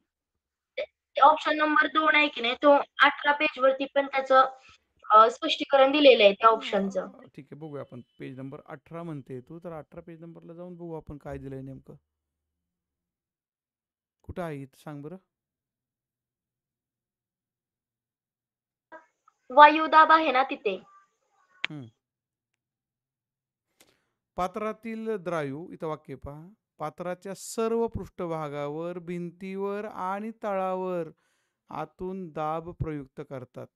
ऑप्शन नंबर 2 आहे की नाही, तो 18 पेज वरती पण त्याचं स्पष्टीकरण दिलेलं आहे त्या ऑप्शनचं. ठीक आहे, बघूया आपण. पेज नंबर 18 म्हणते तू, तर 18 पेज नंबरला जाऊन बघू आपण काय दिलंय नेमकं. कुठं आहे इथं सांग बरं. वायुदाब आहे ना तिथे. पात्रातील द्रायू, इथं वाक्य पहा, पात्राच्या सर्व पृष्ठभागावर, भिंतीवर आणि तळावर आतून दाब प्रयुक्त करतात.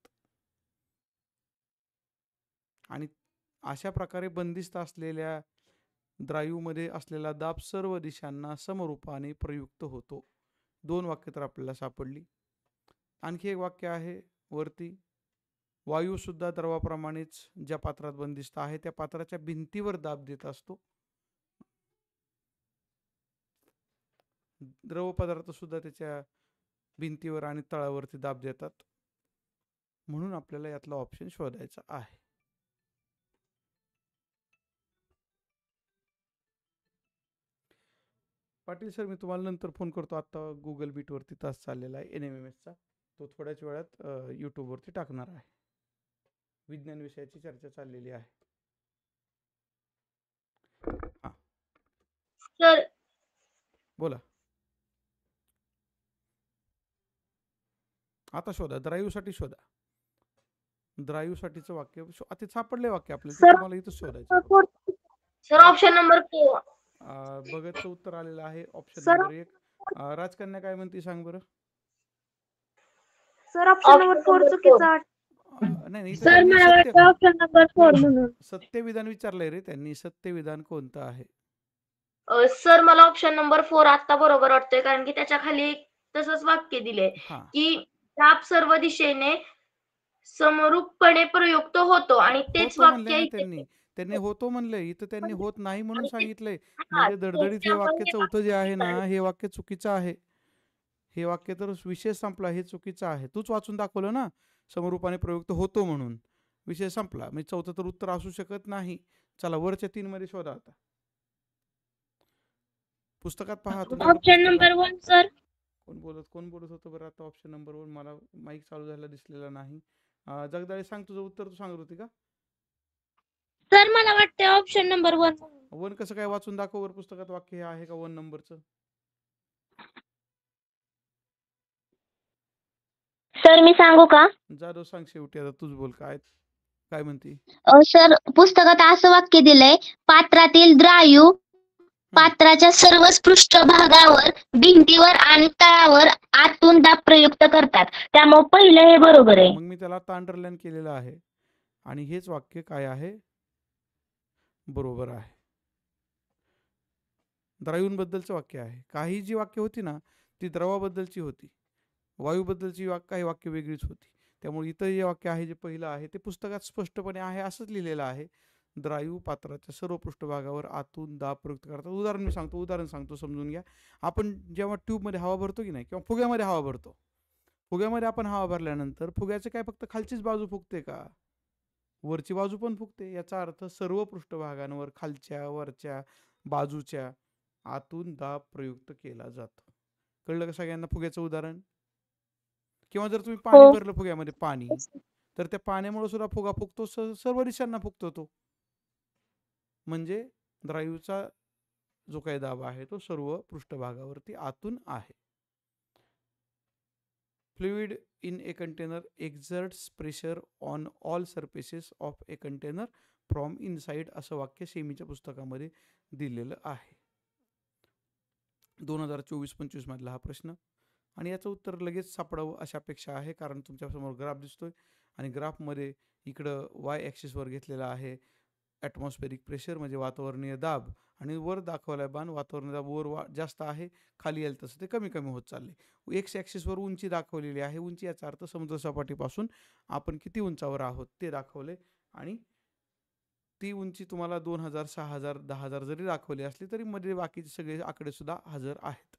आणि अशा प्रकारे बंदिस्त असलेल्या द्रायूमध्ये असलेला दाब सर्व दिशांना समरूपाने प्रयुक्त होतो. 2 वाक्य तर आपल्याला सापडली. आणखी एक वाक्य आहे वरती, वायू सुद्धा द्रवाप्रमाणेच ज्या पात्रात बंदिस्त आहे त्या पात्राच्या भिंतीवर दाब देत असतो. द्रव पदार्थ सुद्धा त्याच्या भिंतीवर आणि तळावरती दाब देतात. म्हणून आपल्याला यातला ऑप्शन शोधायचा आहे. पाटील सर, मी तुम्हाला नंतर फोन करतो. आता गुगल मीटवरती तास चाललेला आहे NMMSचा, तो थोड्याच वेळात यूट्यूबवरती टाकणार आहे. विज्ञान विषयाची चर्चा चाललेली आहे. सर बोला. आता शोधा, द्रायूसाठी शोधा. द्रायूसाठीचं वाक्य आता सापडले वाक्य आपल्याला, तुम्हाला इथं शोधायचं. सर ऑप्शन नंबर 4 बघतचं उत्तर आलेलं आहे. Option sir. नंबर 1. राजकन्या काय म्हणते सांग बरं. सर ऑप्शन नंबर 4 चुकीचा. नाही, सर मला वाटतं ऑप्शन नंबर 4 म्हणून. सत्य विधान विचारलंय रे त्यांनी. सत्य विधान कोणतं आहे? सर मला ऑप्शन नंबर 4 आता बरोबर वाटतोय, कारण की त्याच्या खाली तसंच वाक्य दिले की दाब सर्व दिशेने समरूपपणे प्रयुक्त होतो. आणि तेच वाक्य त्यांनी होतो म्हणलंय, इथं त्यांनी होत नाही म्हणून सांगितलंय. म्हणजे दडदडीत हे वाक्य चौथं जे आहे ना, हे वाक्य चुकीचं आहे. हे वाक्य तर विषय संपला, हे चुकीचं आहे. तूच वाचून दाखवलं ना समरूपाने प्रयुक्त होतो म्हणून, विषय संपला. म्हणजे चौथं तर उत्तर असू शकत नाही. चला वरच्या 3 मध्ये शोधा. आता पुस्तकात पहा. Option number 1 sir. कोण बोलत होतं बरं आता ऑप्शन नंबर 1? मला माईक चालू झालेला दिसलेला नाही. जगदाळे, सांग तुझं उत्तर, तू सांगत होती का? सर मला वाटतं ऑप्शन नंबर 1. 1 कसं काय? वाचून दाखव बरं, पुस्तकात वाक्य हे आहे का 1 नंबरचं? सर मी सांगू का? जाधव, सांग शेवटी, आता तूच बोल, काय म्हणते? सर पुस्तकात असं वाक्य दिलंय, पात्रातील द्रायू पात्राच्या सर्वच पृष्ठभागावर, भिंतीवर आणि तळावर आतून दाब प्रयुक्त करतात. त्यामुळे पहिलं हे बरोबर आहे. मग मी त्याला आता अंडरलाईन केलेलं आहे आणि हेच वाक्य काय आहे? बरोबर आहे. द्रायूंबद्दलचं वाक्य आहे. काही जी वाक्य होती ना ती द्रवाबद्दलची होती, वायूबद्दलची काही वाक्य वेगळीच होती. त्यामुळे इथं जे वाक्य आहे जे पहिलं आहे ते पुस्तकात स्पष्टपणे आहे असंच लिहिलेलं आहे. द्रायू पात्राच्या सर्व पृष्ठभागावर आतून दाब प्रयुक्त करतात. उदाहरण सांगतो, समजून घ्या. आपण जेव्हा ट्यूबमध्ये हवा भरतो की नाही, किंवा फुग्यामध्ये हवा भरतो, फुग्यामध्ये आपण हवा भरल्यानंतर फुग्याचे काय फक्त खालचीच बाजू फुगते का? वरची बाजू पण फुगते. याचा अर्थ सर्व पृष्ठभागांवर, खालच्या, वरच्या, बाजूच्या आतून दाब प्रयुक्त केला जातो. कळलं का सगळ्यांना फुग्याचं उदाहरण? किंवा जर तुम्ही पाणी भरलं फुग्यामध्ये, पाणी, तर त्या पाण्यामुळे सुद्धा फुगा फुगतो, सर्व दिशांना फुगतो तो. म्हणजे द्रायूचा जो काही दाब आहे तो सर्व पृष्ठभागावरती आतून आहे. Fluid in a container एक्झर्ट्स pressure on all surfaces of a container from inside, असं वाक्य सेमीच्या पुस्तकामध्ये दिलेलं आहे. 2024-25 मधला हा प्रश्न, आणि याचं उत्तर लगेच सापडावं अशा अपेक्षा आहे, कारण तुमच्यासमोर ग्राफ दिसतोय आणि ग्राफमध्ये इकडं वाय ॲक्सिसवर घेतलेला आहे ॲटमॉस्फेरिक प्रेशर म्हणजे वातावरणीय दाब, आणि वर दाखवलाय बाण वातावरणीय दाब वर जास्त आहे, खाली येईल तसं ते कमी कमी होत चालले. एक्स ॲक्सिसवर उंची दाखवलेली आहे. उंची याचा अर्थ समुद्रसपाटीपासून आपण किती उंचावर आहोत ते दाखवले, आणि ती उंची तुम्हाला 2000, 6000, 10000 जरी दाखवली असली तरी मध्ये बाकीचे सगळे आकडे सुद्धा हजर आहेत.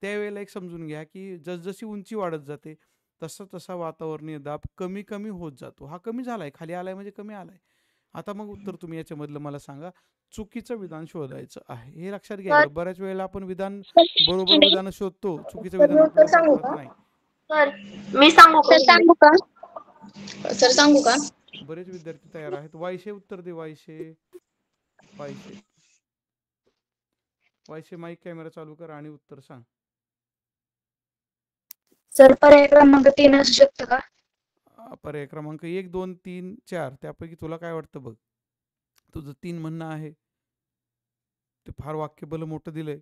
त्यावेळेला एक समजून घ्या की जसजशी उंची वाढत जाते तसा तसा वातावरणीय दाब कमी कमी होत जातो. हा कमी झालाय, खाली आलाय म्हणजे कमी आलाय. आता मग उत्तर तुम्ही याच्यामधलं मला सांगा. चुकीचं विधान शोधायचं आहे, हे लक्षात घ्या. बऱ्याच वेळेला आपण विधान बरोबर विधान शोधतो, चुकीचं विधान आपल्याला सापडत नाही. सर मी सांगू का? सर सांगू का? बरेच विद्यार्थी तयार आहेत. वायशे उत्तर दे. वायशे माईक कॅमेरा चालू कर आणि उत्तर सांग. सर पर्याय क्रमांक 3 असू शकतं का? पर्याय क्रमांक 1, 2, 3, 4 त्यापैकी तुला काय वाटतं बघ. तुझं 3 म्हणणं आहे ते फार वाक्य भलं मोठं दिलंय.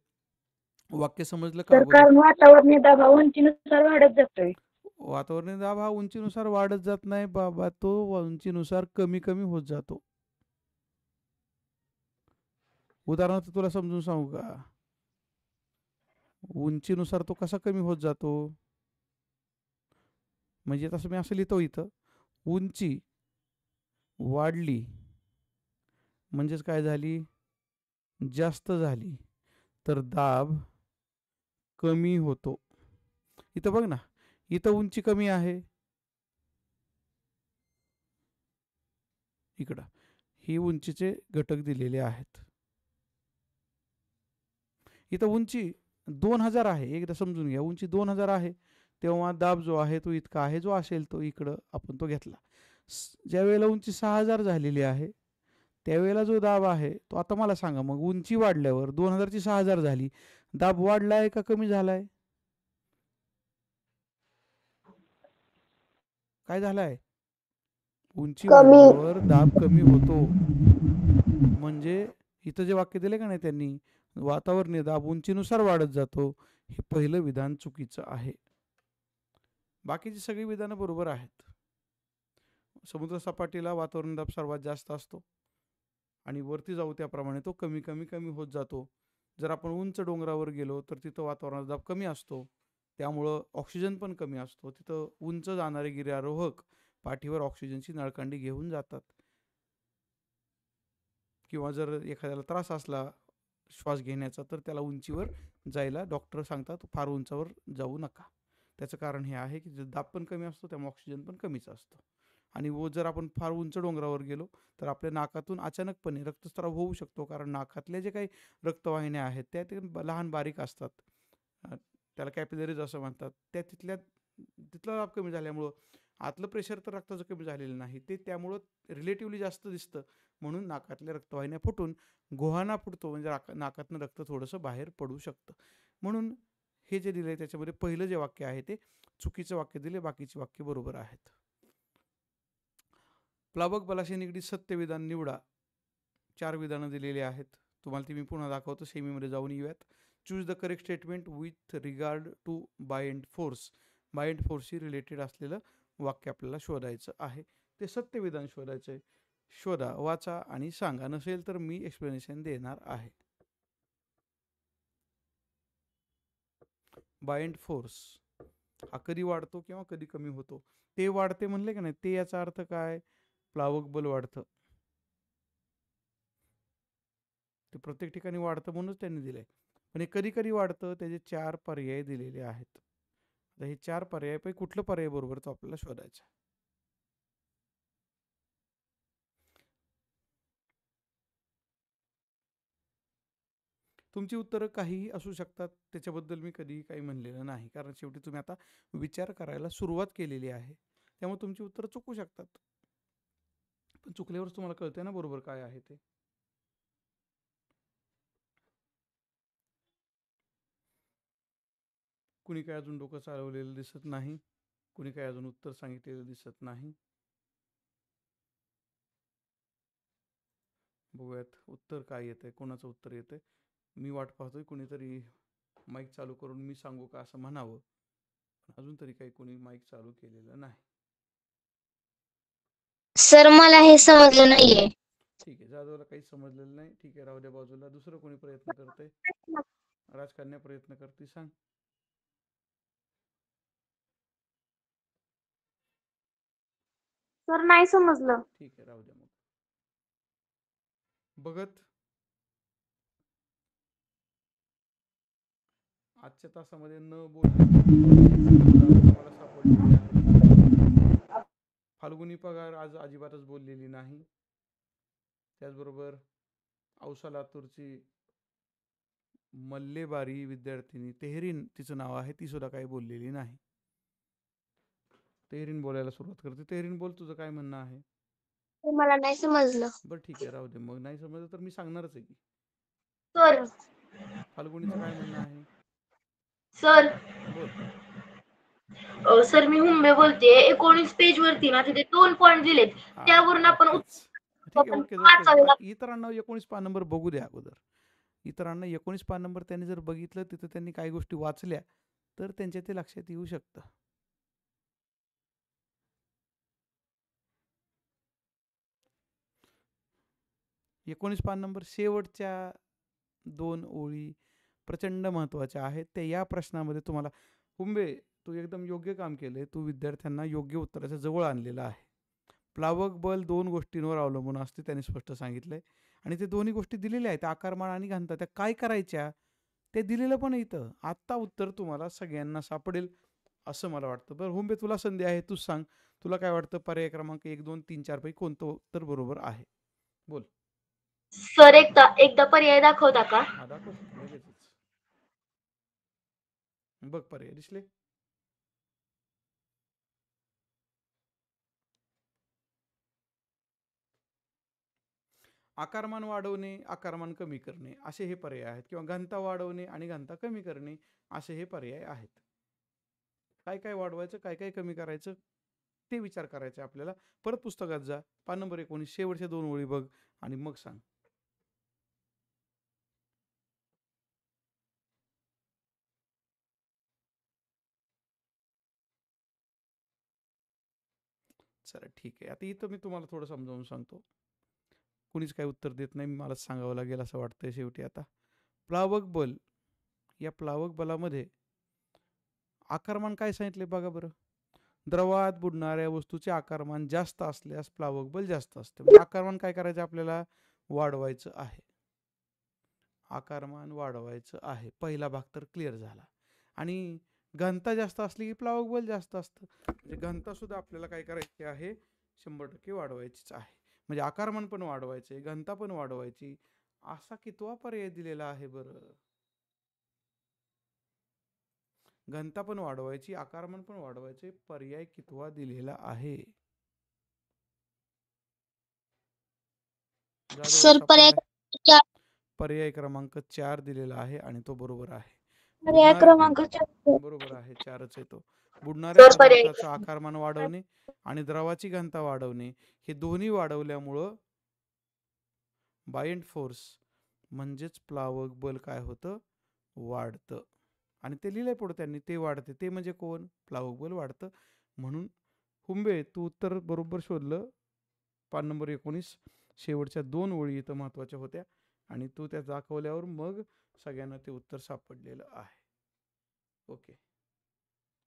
वाक्य समजलं का? कारण वातावरणीय दाब हा उंचीनुसार वाढत जातोय. वातावरणीय दाब हा उंचीनुसार वाढत जात नाही बाबा, तो उंचीनुसार कमी कमी होत जातो. उदाहरणार्थ तुला समजून सांगू का, उंचीनुसार तो कसा कमी होत जातो. म्हणजे तसं मी असं लिहितो इथं, उंची वाढली म्हणजेच काय झाली, जास्त झाली तर दाब कमी होतो. इथं बघ ना, इथं उंची कमी आहे, इकडं ही उंचीचे घटक दिलेले आहेत. इथं उंची 2000 आहे, एकदा समजून घ्या. उंची 2000 आहे तेव्हा दाब जो आहे तो इतका आहे, जो असेल तो इकडं आपण तो घेतला. ज्या वेळेला उंची 6000 झालेली आहे त्यावेळेला जो दाब आहे तो, आता मला सांगा मग, उंची वाढल्यावर 2000 ची 6000 झाली, दाब वाढलाय का कमी झालाय? काय झालाय? उंची वाढल्यावर दाब कमी होतो. म्हणजे इथं जे वाक्य दिले का नाही त्यांनी, वातावरणीय दाब उंचीनुसार वाढत जातो, हे पहिलं विधान चुकीचं आहे. बाकीची सगळी विधानं बरोबर आहेत. समुद्र सपाटीला वातावरण दाब सर्वात जास्त असतो आणि वरती जाऊ त्याप्रमाणे तो कमी कमी कमी होत जातो. जर आपण उंच डोंगरावर गेलो तर तिथं वातावरणाचा दाब कमी असतो, त्यामुळं ऑक्सिजन पण कमी असतो. तिथं उंच जाणारे गिर्यारोहक पाठीवर ऑक्सिजनची नळकांडी घेऊन जातात. किंवा जर एखाद्याला त्रास असला श्वास घेण्याचा तर त्याला उंचीवर जायला डॉक्टर सांगतात, फार उंचावर जाऊ नका. त्याचं कारण हे आहे की दाब पण कमी असतो त्यामुळे ऑक्सिजन पण कमीच असतो. आणि जर आपण फार उंच डोंगरावर गेलो तर आपल्या नाकातून अचानकपणे रक्तस्राव होऊ शकतो, कारण नाकातले जे काही रक्तवाहिन्या आहेत त्या लहान बारीक असतात. त्याला कॅपिलरीज असं म्हणतात. तिथला दाब कमी झाल्यामुळं आतलं प्रेशर तर रक्ताचं कमी झालेलं नाही, ते त्यामुळं रिलेटिव्हली जास्त दिसतं. म्हणून नाकातल्या रक्तवाहिन्या फुटून गुहाना फुटतो, म्हणजे नाकातनं रक्त थोडंसं बाहेर पडू शकतं. म्हणून हे जे दिलं आहे त्याच्यामध्ये पहिलं जे वाक्य आहे ते चुकीचं वाक्य दिले, बाकीची वाक्य बरोबर आहेत. प्लावक बलाशी निगडीत सत्य विधान निवडा. 4 विधानं दिलेली आहेत. तुम्हाला ती मी पुन्हा दाखवतो. सेमीमध्ये जाऊन येऊयात. Choose the correct statement with regard to buoyant force. Buoyant फोर्सशी रिलेटेड असलेलं वाक्य आपल्याला शोधायचं आहे. ते सत्य विधान शोधायचं आहे. शोधा, वाचा आणि सांगा. नसेल तर मी एक्सप्लेनेशन देणार आहे. बायंड फोर्स हा कधी वाढतो किंवा कधी कमी होतो. ते वाढते म्हणले का नाही, ते याचा अर्थ काय? प्लावक बल वाढतं. ते प्रत्येक ठिकाणी वाढतं म्हणूनच त्यांनी दिलंय. पण हे कधी कधी वाढतं, त्याचे 4 पर्याय दिलेले आहेत. आता हे 4 पर्यायापैकी कुठलं पर्याय बरोबर तो आपल्याला शोधायचा. तुमची उत्तरं काहीही असू शकतात, त्याच्याबद्दल मी कधीही काही म्हणलेलं नाही. कारण शेवटी तुम्ही आता विचार करायला सुरुवात केलेली आहे, त्यामुळे तुमची उत्तरं चुकू शकतात. पण चुकल्यावरच तुम्हाला कळतंय ना बरोबर काय आहे ते. कुणी काय अजून डोकं चालवलेलं दिसत नाही. कुणी काय अजून उत्तर सांगितलेलं दिसत नाही. बघूयात उत्तर काय येतंय, कोणाचं उत्तर येतंय. मी वाट पाहतोय कुणीतरी माईक चालू करून मी सांगू का असं म्हणावं, पण अजून तरी काही कोणी माईक चालू केलेलं नाही. सर मला हे समजलं नाहीये. ठीक आहे, जाधवला काही समजलेलं नाही. ठीक आहे, राहू द्या बाजूला. दुसरं कोणी प्रयत्न करतंय? राजकन्या प्रयत्न करते, सांग. सर नाही समजलं. ठीक आहे, राहू द्या मग. बघत आजच्या तासामध्ये न मला सापडलेली आहे. फाल्गुनी पगार आज अजिबातच बोललेली नाही. त्याचबरोबर औसा लातूरची मल्लेबारी विद्यार्थिनी तेहरीन तिचं नाव आहे, ती सुद्धा काही बोललेली नाही. तेहरीन बोलायला सुरुवात करते. तेहरीन, बोल, तुझं काय म्हणणं आहे? मला नाही समजलं. बरं ठीक आहे, राहू दे मग. नाही समजलं तर मी सांगणारच आहे की. सर फाल्गुनीचं काय म्हणणं आहे? सर बोल. सर मी हुंबे बोलते. 19 पेज वरती ना तिथे 2 पॉइंट दिलेत, त्यावरून आपण ठीक आहे, ओके ओके. इतरांना 19 पान नंबर बघू द्या अगोदर. इतरांना 19 पान नंबर त्यांनी जर बघितलं, तिथं त्यांनी काही गोष्टी वाचल्या तर त्यांच्या ते लक्षात येऊ शकतं. एकोणीस पान नंबर शेवटच्या 2 ओळी प्रचंड महत्त्वाच्या आहेत. ते या प्रश्नामध्ये तुम्हाला, हुंबे तू एकदम योग्य काम केलंय. तू विद्यार्थ्यांना योग्य उत्तराच्या जवळ आणलेलं आहे. प्लावक बल 2 गोष्टींवर अवलंबून असते, त्यांनी स्पष्ट सांगितलंय. आणि ते दोन्ही गोष्टी दिलेल्या आहेत, आकारमान आणि घनता. त्या काय करायच्या ते दिलेलं पण इथं. आत्ता उत्तर तुम्हाला सगळ्यांना सापडेल असं मला वाटतं. बरं हुंबे, तुला संधी आहे, तूच सांग. तुला काय वाटतं, पर्याय क्रमांक 1, 2, 3, 4 पैकी कोणतं उत्तर बरोबर आहे? बोल. सर एकदा पर्याय दाखवता का? हा, दाखवतो लगेचच. बघ पर्याय दिसले? आकारमान वाढवणे, आकारमान कमी करणे असे हे पर्याय आहेत, किंवा घनता वाढवणे आणि घनता कमी करणे असे हे पर्याय आहेत. काय काय वाढवायचं, काय काय कमी करायचं ते विचार करायचं आपल्याला. परत पुस्तकात जा, पान नंबर 19 शेवटच्या 2 ओळी बघ आणि मग सांग. चला ठीक आहे, आता इथं मी तुम्हाला थोडं समजावून सांगतो. कुणीच काही उत्तर देत नाही, मलाच सांगावं लागेल असं वाटतंय शेवटी. आता प्लावक बल, या प्लावक बलामध्ये आकारमान काय सांगितले बघा बरं. द्रवात बुडणाऱ्या वस्तूचे आकारमान जास्त असल्यास प्लावक बल जास्त असते. म्हणजे आकारमान काय करायचं आपल्याला? वाढवायचं आहे. आकारमान वाढवायचं आहे. पहिला भाग तर क्लिअर झाला. आणि घनता जास्त असली की प्लावक बल जास्त असतं. म्हणजे घनता सुद्धा आपल्याला काय करायची आहे? 100% वाढवायचीच आहे. म्हणजे आकारमान पण वाढवायचे, घनता पण वाढवायची. असा कितवा पर्याय दिलेला आहे बरं? घनता पण वाढवायची, आकारमान पण वाढवायचे. पर्याय कितवा दिलेला आहे? जाधव सर पर्याय सापडलाय. पर्याय क्रमांक 4 दिलेला आहे आणि तो बरोबर आहे. पर्याय क्रमांक बरोबर आहे, 4च येतो. बुडणाऱ्या सर, पर्याय पदार्थाचं आकारमान वाढवणे आणि द्रवाची घनता वाढवणे हे दोन्ही वाढवल्यामुळं बायंट फोर्स म्हणजेच प्लावक बल काय होतं? वाढतं. आणि ते लिहिलंय पुढे त्यांनी, ते वाढते. ते म्हणजे कोण? प्लावक बल वाढतं. म्हणून हुंबे तू उत्तर बरोबर शोधलं. पान नंबर 19 शेवटच्या 2 ओळी इथं महत्वाच्या होत्या आणि तू त्या दाखवल्यावर मग सगळ्यांना ते उत्तर सापडलेलं आहे. ओके,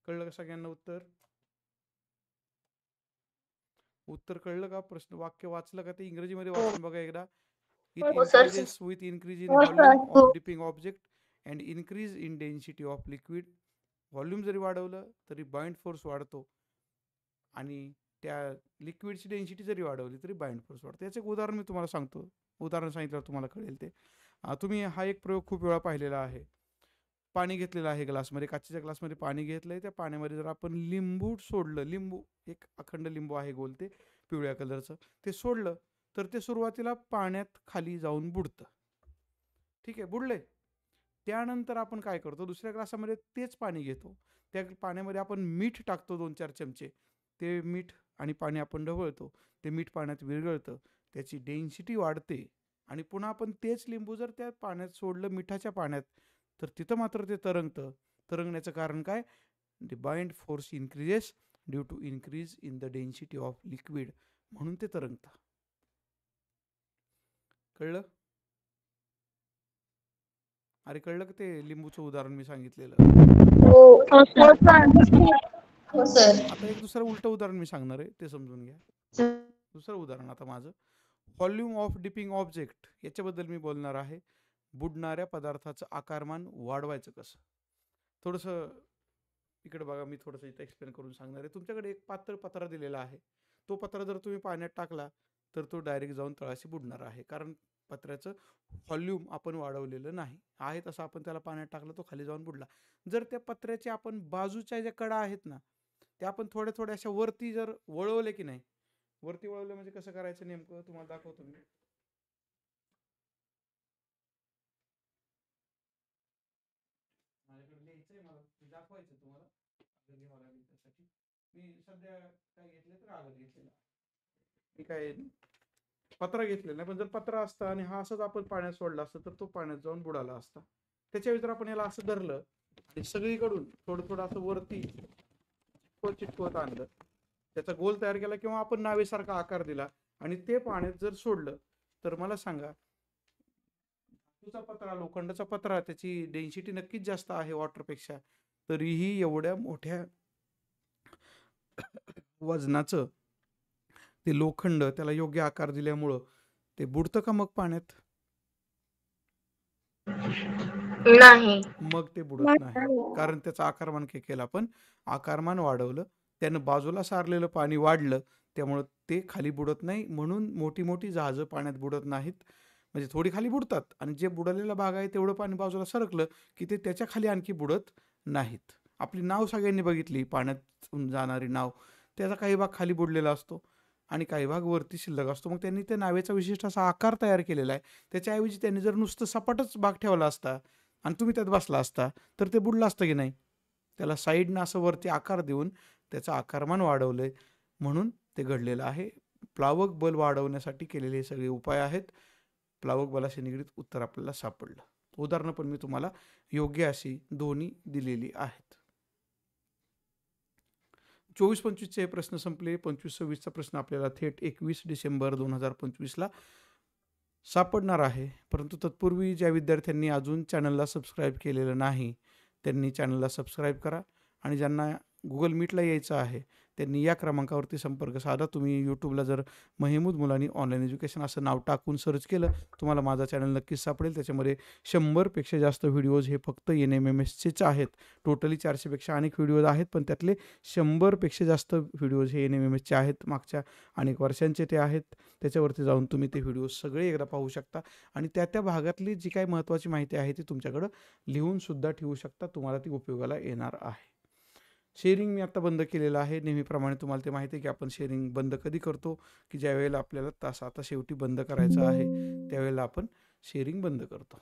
कळलं का सगळ्यांना उत्तर? उत्तर कळलं का? प्रश्न वाक्य वाचलं का? ते इंग्रजीमध्ये वाचून बघा एकदा. इट हो, sir. Increases with increase in हो, sir. Volume of dipping object and increase in density of liquid. Volume जरी वाढवलं तरी बाइंड फोर्स वाढतो आणि त्या लिक्विडची डेन्सिटी जरी वाढवली तरी बाइंड फोर्स वाढतो. याचं एक उदाहरण मी तुम्हाला सांगतो. उदाहरण सांगितलं तुम्हाला कळेल ते. तुम्ही हा एक प्रयोग खूप वेळा पाहिलेला आहे. पाणी घेतलेलं आहे ग्लासमध्ये, काचेच्या ग्लासमध्ये पाणी घेतलंय. त्या पाण्यामध्ये जर आपण लिंबू सोडलं, लिंबू एक अखंड लिंबू आहे गोल, ते पिवळ्या कलरचं, ते सोडलं तर ते सुरुवातीला पाण्यात खाली जाऊन बुडतं. ठीक आहे, बुडलंय. त्यानंतर आपण काय करतो? दुसऱ्या ग्लासामध्ये तेच पाणी घेतो. त्या पाण्यामध्ये आपण मीठ टाकतो 2-4 चमचे. ते मीठ आणि पाणी आपण ढवळतो. ते मीठ पाण्यात विरघळतं, त्याची डेन्सिटी वाढते आणि पुन्हा आपण तेच लिंबू जर त्या पाण्यात सोडलं, मिठाच्या पाण्यात, तर तिथं मात्र ते तरंगतं. तरंगण्याचं कारण काय? The bind force increases due to increase in the density of liquid. म्हणून ते तरंगतं. कळलं? अरे कळलं का ते लिंबूचं उदाहरण मी सांगितलेलं? हो सर. हो सर. आता एक दुसरं उलटं उदाहरण मी सांगणार आहे, ते समजून घ्या. दुसरं उदाहरण आता माझं, व्हॉल्यूम ऑफ डिपिंग ऑब्जेक्ट याच्याबद्दल मी बोलणार आहे. बुडणाऱ्या पदार्थाचं आकारमान वाढवायचं कसं? थोडंसं इकडे बघा, मी थोडंसं इथं एक्सप्लेन करून सांगणार आहे. तुमच्याकडे एक पातळ पत्रा दिलेला आहे. तो पत्रा जर तुम्ही पाण्यात टाकला तर तो डायरेक्ट जाऊन तळाशी बुडणार आहे, कारण पत्र्याचं व्हॉल्यूम आपण वाढवलेलं नाही आहे. तसं आपण त्याला पाण्यात टाकलं, तो खाली जाऊन बुडला. जर त्या पत्र्याच्या आपण बाजूच्या ज्या कडा आहेत ना, त्या आपण थोड्या थोड्या अशा वरती जर वळवले की नाही, वरती वळवलं म्हणजे कसं करायचं नेमकं तुम्हाला दाखवतो मी. माझ्याकडे लिहायचंय, मला दाखवायचं तुम्हाला. त्यासाठी मी सध्या काय घेतलं तर कागद घेतलेला. मी काय पत्रा घेतलेला नाही, पण जर पत्रा असता आणि हा असंच आपण पाण्यात सोडला असतं तर तो पाण्यात जाऊन बुडाला असता. त्याच्या जर आपण याला असं धरलं आणि सगळीकडून थोडं थोडं असं वरती चिटकवत आणलं, त्याचा गोल तयार केला किंवा आपण नावेसारखा आकार दिला आणि ते पाण्यात जर सोडलं, तर मला सांगा, धातूचा पत्रा, लोखंडाचा पत्रा, त्याची डेन्सिटी नक्कीच जास्त आहे वॉटरपेक्षा. तरीही एवढ्या मोठ्या वजनाचं ते लोखंड, त्याला योग्य आकार दिल्यामुळं ते बुडतं का मग पाण्यात? नाही. मग ते बुडत नाही, कारण त्याचं आकारमान काय केलं आपण? आकारमान वाढवलं. त्यानं बाजूला सारलेलं पाणी वाढलं, त्यामुळं ते खाली बुडत नाही. म्हणून मोठी मोठी जहाजं पाण्यात बुडत नाहीत. म्हणजे थोडी खाली बुडतात आणि जे बुडलेला भाग आहे तेवढं पाणी बाजूला सरकलं की ते त्याच्या खाली आणखी बुडत नाहीत. आपली नाव सगळ्यांनी बघितली, पाण्यात जाणारी नाव, त्याचा काही भाग खाली बुडलेला असतो आणि काही भाग वरती शिल्लक असतो. मग त्यांनी त्या नावेचा विशिष्ट असा आकार तयार केलेला आहे. त्याच्याऐवजी त्यांनी जर नुसतं सपाटच भाग ठेवला असता आणि तुम्ही त्यात बसला असता तर ते बुडलं असतं की नाही? त्याला साईडनं असं वरती आकार देऊन त्याचं आकारमान वाढवलंय, म्हणून ते घडलेलं आहे. प्लावक बल वाढवण्यासाठी केलेले हे सगळे उपाय आहेत. प्लावक बलाशी निगडीत उत्तर आपल्याला सापडलं. उदाहरणं पण मी तुम्हाला योग्य अशी दोन्ही दिलेली आहेत. 24-25चे हे प्रश्न संपले. 25-26चा प्रश्न आपल्याला थेट 21 डिसेंबर 2025ला सापडणार आहे. परंतु तत्पूर्वी ज्या विद्यार्थ्यांनी अजून चॅनलला सबस्क्राईब केलेलं नाही त्यांनी चॅनलला सबस्क्राईब करा आणि ज्यांना गुगल मीटला यायचं आहे त्यांनी या क्रमांकावरती संपर्क साधा. तुम्ही यूट्यूबला जर महमूद मुलानी ऑनलाईन एज्युकेशन असं नाव टाकून सर्च केलं तुम्हाला माझा चॅनल नक्कीच सापडेल. त्याच्यामध्ये 100पेक्षा जास्त व्हिडिओज हे फक्त NMMSचेच आहेत. टोटली 400पेक्षा अनेक व्हिडिओज आहेत, पण त्यातले 100पेक्षा जास्त व्हिडिओज हे NMMSचे आहेत. मागच्या अनेक वर्षांचे ते आहेत. त्याच्यावरती जाऊन तुम्ही ते व्हिडिओ सगळे एकदा पाहू शकता आणि त्या भागातली जी काही महत्त्वाची माहिती आहे ती तुमच्याकडं लिहून सुद्धा ठेवू शकता. तुम्हाला ती उपयोगाला येणार आहे. शेअरिंग मी आता बंद केलेलं आहे. नेहमीप्रमाणे तुम्हाला ते माहिती आहे की आपण शेअरिंग बंद कधी करतो, की ज्या वेळेला आपल्याला तास आता शेवटी बंद करायचं आहे त्यावेळेला आपण शेअरिंग बंद करतो.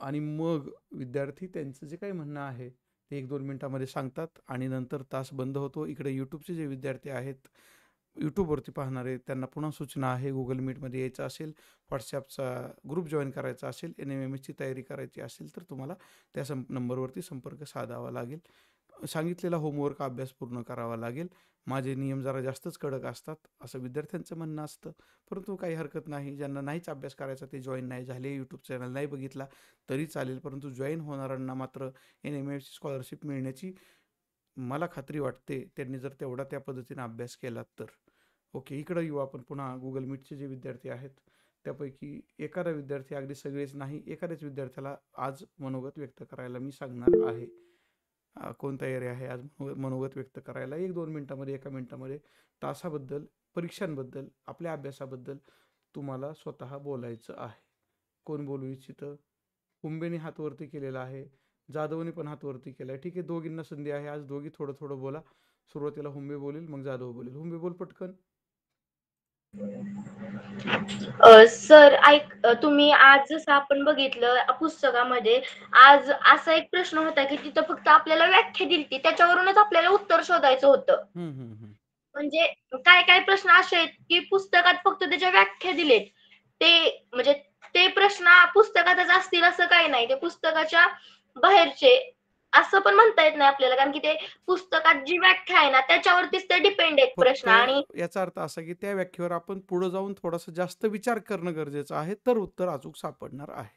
आणि मग विद्यार्थी त्यांचं जे काही म्हणणं आहे ते 1-2 मिनिटामध्ये सांगतात आणि नंतर तास बंद होतो. इकडे यूट्यूबचे जे विद्यार्थी आहेत यूट्यूबवरती पाहणारे त्यांना पुन्हा सूचना आहे, गुगल मीटमध्ये यायचं असेल, व्हॉट्सॲपचा ग्रुप जॉईन करायचा असेल, NMMSची तयारी करायची असेल तर तुम्हाला त्या नंबरवरती संपर्क साधावा लागेल. सांगितलेला होमवर्क अभ्यास पूर्ण करावा लागेल. माझे नियम जरा जास्तच कडक असतात असं विद्यार्थ्यांचं म्हणणं असतं, परंतु काही हरकत नाही. ज्यांना नाहीच अभ्यास करायचा ते जॉईन नाही झाले, यूट्यूब चॅनल नाही बघितला तरी चालेल, परंतु जॉईन होणाऱ्यांना मात्र NMMSची स्कॉलरशिप मिळण्याची मला खात्री वाटते त्यांनी जर तेवढा त्या पद्धतीने अभ्यास केला तर. ओके, इकडं येऊ आपण पुन्हा. गुगल मीटचे जे विद्यार्थी आहेत त्यापैकी एखादा विद्यार्थी, अगदी सगळेच नाही, एखाद्याच विद्यार्थ्याला आज मनोगत व्यक्त करायला मी सांगणार आहे. कोणता एरिया आहे आज मनोगत व्यक्त करायला? 1-2 मिनिटामध्ये, 1 मिनिटामध्ये तासाबद्दल, परीक्षांबद्दल, आपल्या अभ्यासाबद्दल तुम्हाला स्वतः बोलायचं आहे. कोण बोलू इच्छितं? हुंबेने हात वरती केलेला आहे, जाधवने पण हात वरती केला आहे. ठीक आहे, दोघींना संधी आहे. आज दोघी थोडं थोडं बोला. सुरुवातीला हुंबे बोलेल, मग जाधव बोलेल. हुंबे बोल पटकन. सर तुम्ही आज जसं आपण बघितलं पुस्तकामध्ये आज असा एक प्रश्न होता की तिथं फक्त आपल्याला व्याख्या दिलती, त्याच्यावरूनच आपल्याला उत्तर शोधायचं होतं. म्हणजे काय काय प्रश्न असे आहेत की पुस्तकात फक्त त्याच्या व्याख्या दिलेत, ते म्हणजे ते प्रश्न पुस्तकातच असतील असं काही नाही, ते पुस्तकाच्या बाहेरचे असं पण म्हणता येत नाही आपल्याला, कारण की ते पुस्तकात जी व्याख्या आहे ना त्याच्यावरतीच ते डिपेंड आहेत प्रश्न. आणि याचा अर्थ असा की त्या व्याख्येवर आपण पुढे जाऊन थोडासा जास्त विचार करणं गरजेचं आहे, तर उत्तर अचूक सापडणार आहे.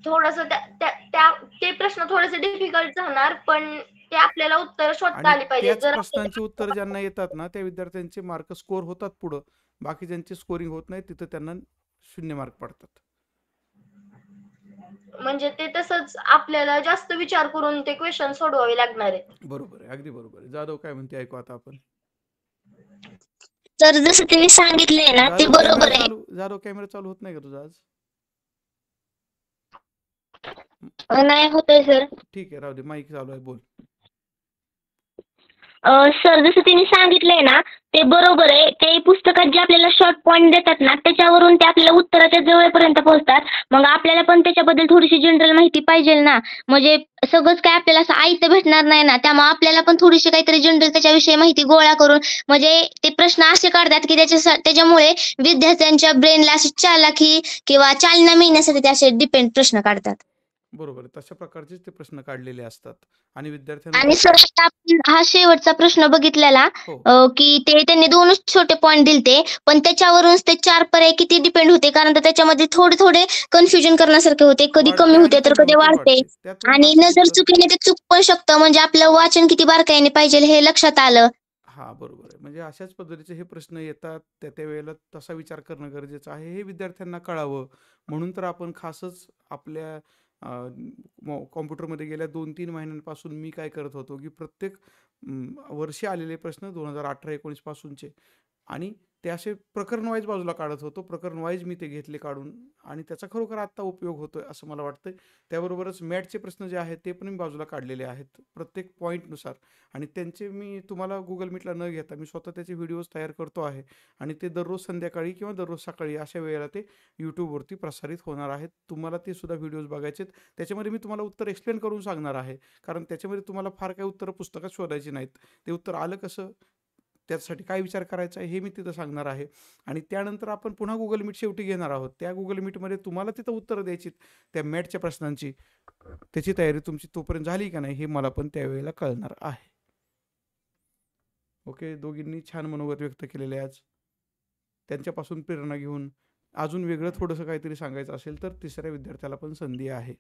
थोडस ते प्रश्न थोडेसे डिफिकल्ट जाणार, पण ते आपल्याला उत्तर शोधता आली पाहिजे. त्याच प्रश्नांची उत्तर ज्यांना येतात ना त्या विद्यार्थ्यांचे मार्क स्कोर होतात पुढं, बाकी ज्यांचे स्कोरिंग होत नाही तिथं त्यांना 0 मार्क पडतात. म्हणजे ते तसंच आपल्याला जास्त विचार करून ते क्वेश्चन सोडवावे लागणार आहेत. बरोबर आहे, अगदी बरोबर आहे. जाधव काय म्हणते ऐकू आता आपण. तर जसं तुम्ही सांगितलंय ना ते बरोबर आहे. जाधव कॅमेरा चालू होत नाही का तुझा आज? नाही होतंय सर. ठीक आहे, राहू दे, माईक चालू आहे, बोल. सर जसं तुम्ही सांगितलंय ना ते बरोबर आहे. ते पुस्तकात जे आपल्याला शॉर्ट पॉइंट देतात ना त्याच्यावरून ते आपल्याला उत्तराच्या जवळपर्यंत पोहोचतात. मग आपल्याला पण त्याच्याबद्दल थोडीशी जनरल माहिती पाहिजे ना, म्हणजे सगळंच काय आपल्याला असं आयतं भेटणार नाही ना, त्यामुळे आपल्याला पण थोडीशी काहीतरी जनरल त्याच्याविषयी माहिती गोळा करून, म्हणजे ते प्रश्न असे काढतात की त्याच्यामुळे विद्यार्थ्यांच्या ब्रेनला अशी चालाखी किंवा चालना मिळण्यासाठी ते असे डिपेंड प्रश्न काढतात. बरोबर आहे, तशा प्रकारचेच ते प्रश्न काढलेले असतात. आणि विद्यार्थ्यांना आणि सर आपण हा शेवटचा प्रश्न बघितलेला की ते त्यांनी 2च छोटे पॉइंट दिलते, पण त्याच्यावरून ते 4 पर्याय किती डिपेंड होते, कारण त्याच्यामध्ये थोडे कन्फ्युजन करण्यासारखे होते. कधी कमी होते तर कधी वाढते, आणि नजर चुकीने ते चूक पण शकतं. म्हणजे आपलं वाचन किती बारकाईने पाहिजे हे लक्षात आलं. हा बरोबर आहे. म्हणजे अशाच पद्धतीचे हे प्रश्न येतात, त्या वेळेला तसा विचार करणं गरजेचं आहे, हे विद्यार्थ्यांना कळावं म्हणून तर आपण खासच आपल्या कॉम्प्युटरमध्ये गेल्या 2-3 महिन्यांपासून मी काय करत होतो की प्रत्येक वर्षी आलेले प्रश्न 2018-19 पासूनचे आणि ते असे प्रकरण वाईज बाजूला काढत होतो. प्रकरण वाईज मी ते घेतले काढून आणि त्याचा खरोखर आत्ता उपयोग होतोय असं मला वाटतंय. त्याबरोबरच मॅथचे प्रश्न जे आहेत ते पण मी बाजूला काढलेले आहेत प्रत्येक पॉईंटनुसार, आणि त्यांचे मी तुम्हाला गुगल मीटला न घेता मी स्वतः त्याचे व्हिडिओज तयार करतो आहे आणि ते दररोज संध्याकाळी किंवा दररोज सकाळी अशा वेळेला ते यूट्यूबवरती प्रसारित होणार आहेत. तुम्हाला ते सुद्धा व्हिडिओज बघायचे आहेत. त्याच्यामध्ये मी तुम्हाला उत्तर एक्सप्लेन करून सांगणार आहे, कारण त्याच्यामध्ये तुम्हाला फार काही उत्तरं पुस्तकात शोधायची नाहीत. ते उत्तर आलं कसं, त्यासाठी काय विचार करायचा आहे हे मी तिथं सांगणार आहे. आणि त्यानंतर आपण पुन्हा गुगल मीट शेवटी घेणार आहोत. त्या गुगल मीटमध्ये तुम्हाला तिथं उत्तरं द्यायची त्या मॅथच्या प्रश्नांची. त्याची तयारी तुमची तोपर्यंत झाली का नाही हे मला पण त्यावेळेला कळणार आहे. ओके, दोघींनी छान मनोगत व्यक्त केलेले आज. त्यांच्यापासून प्रेरणा घेऊन अजून वेगळं थोडंसं काहीतरी सांगायचं असेल तर तिसऱ्या विद्यार्थ्याला पण संधी आहे.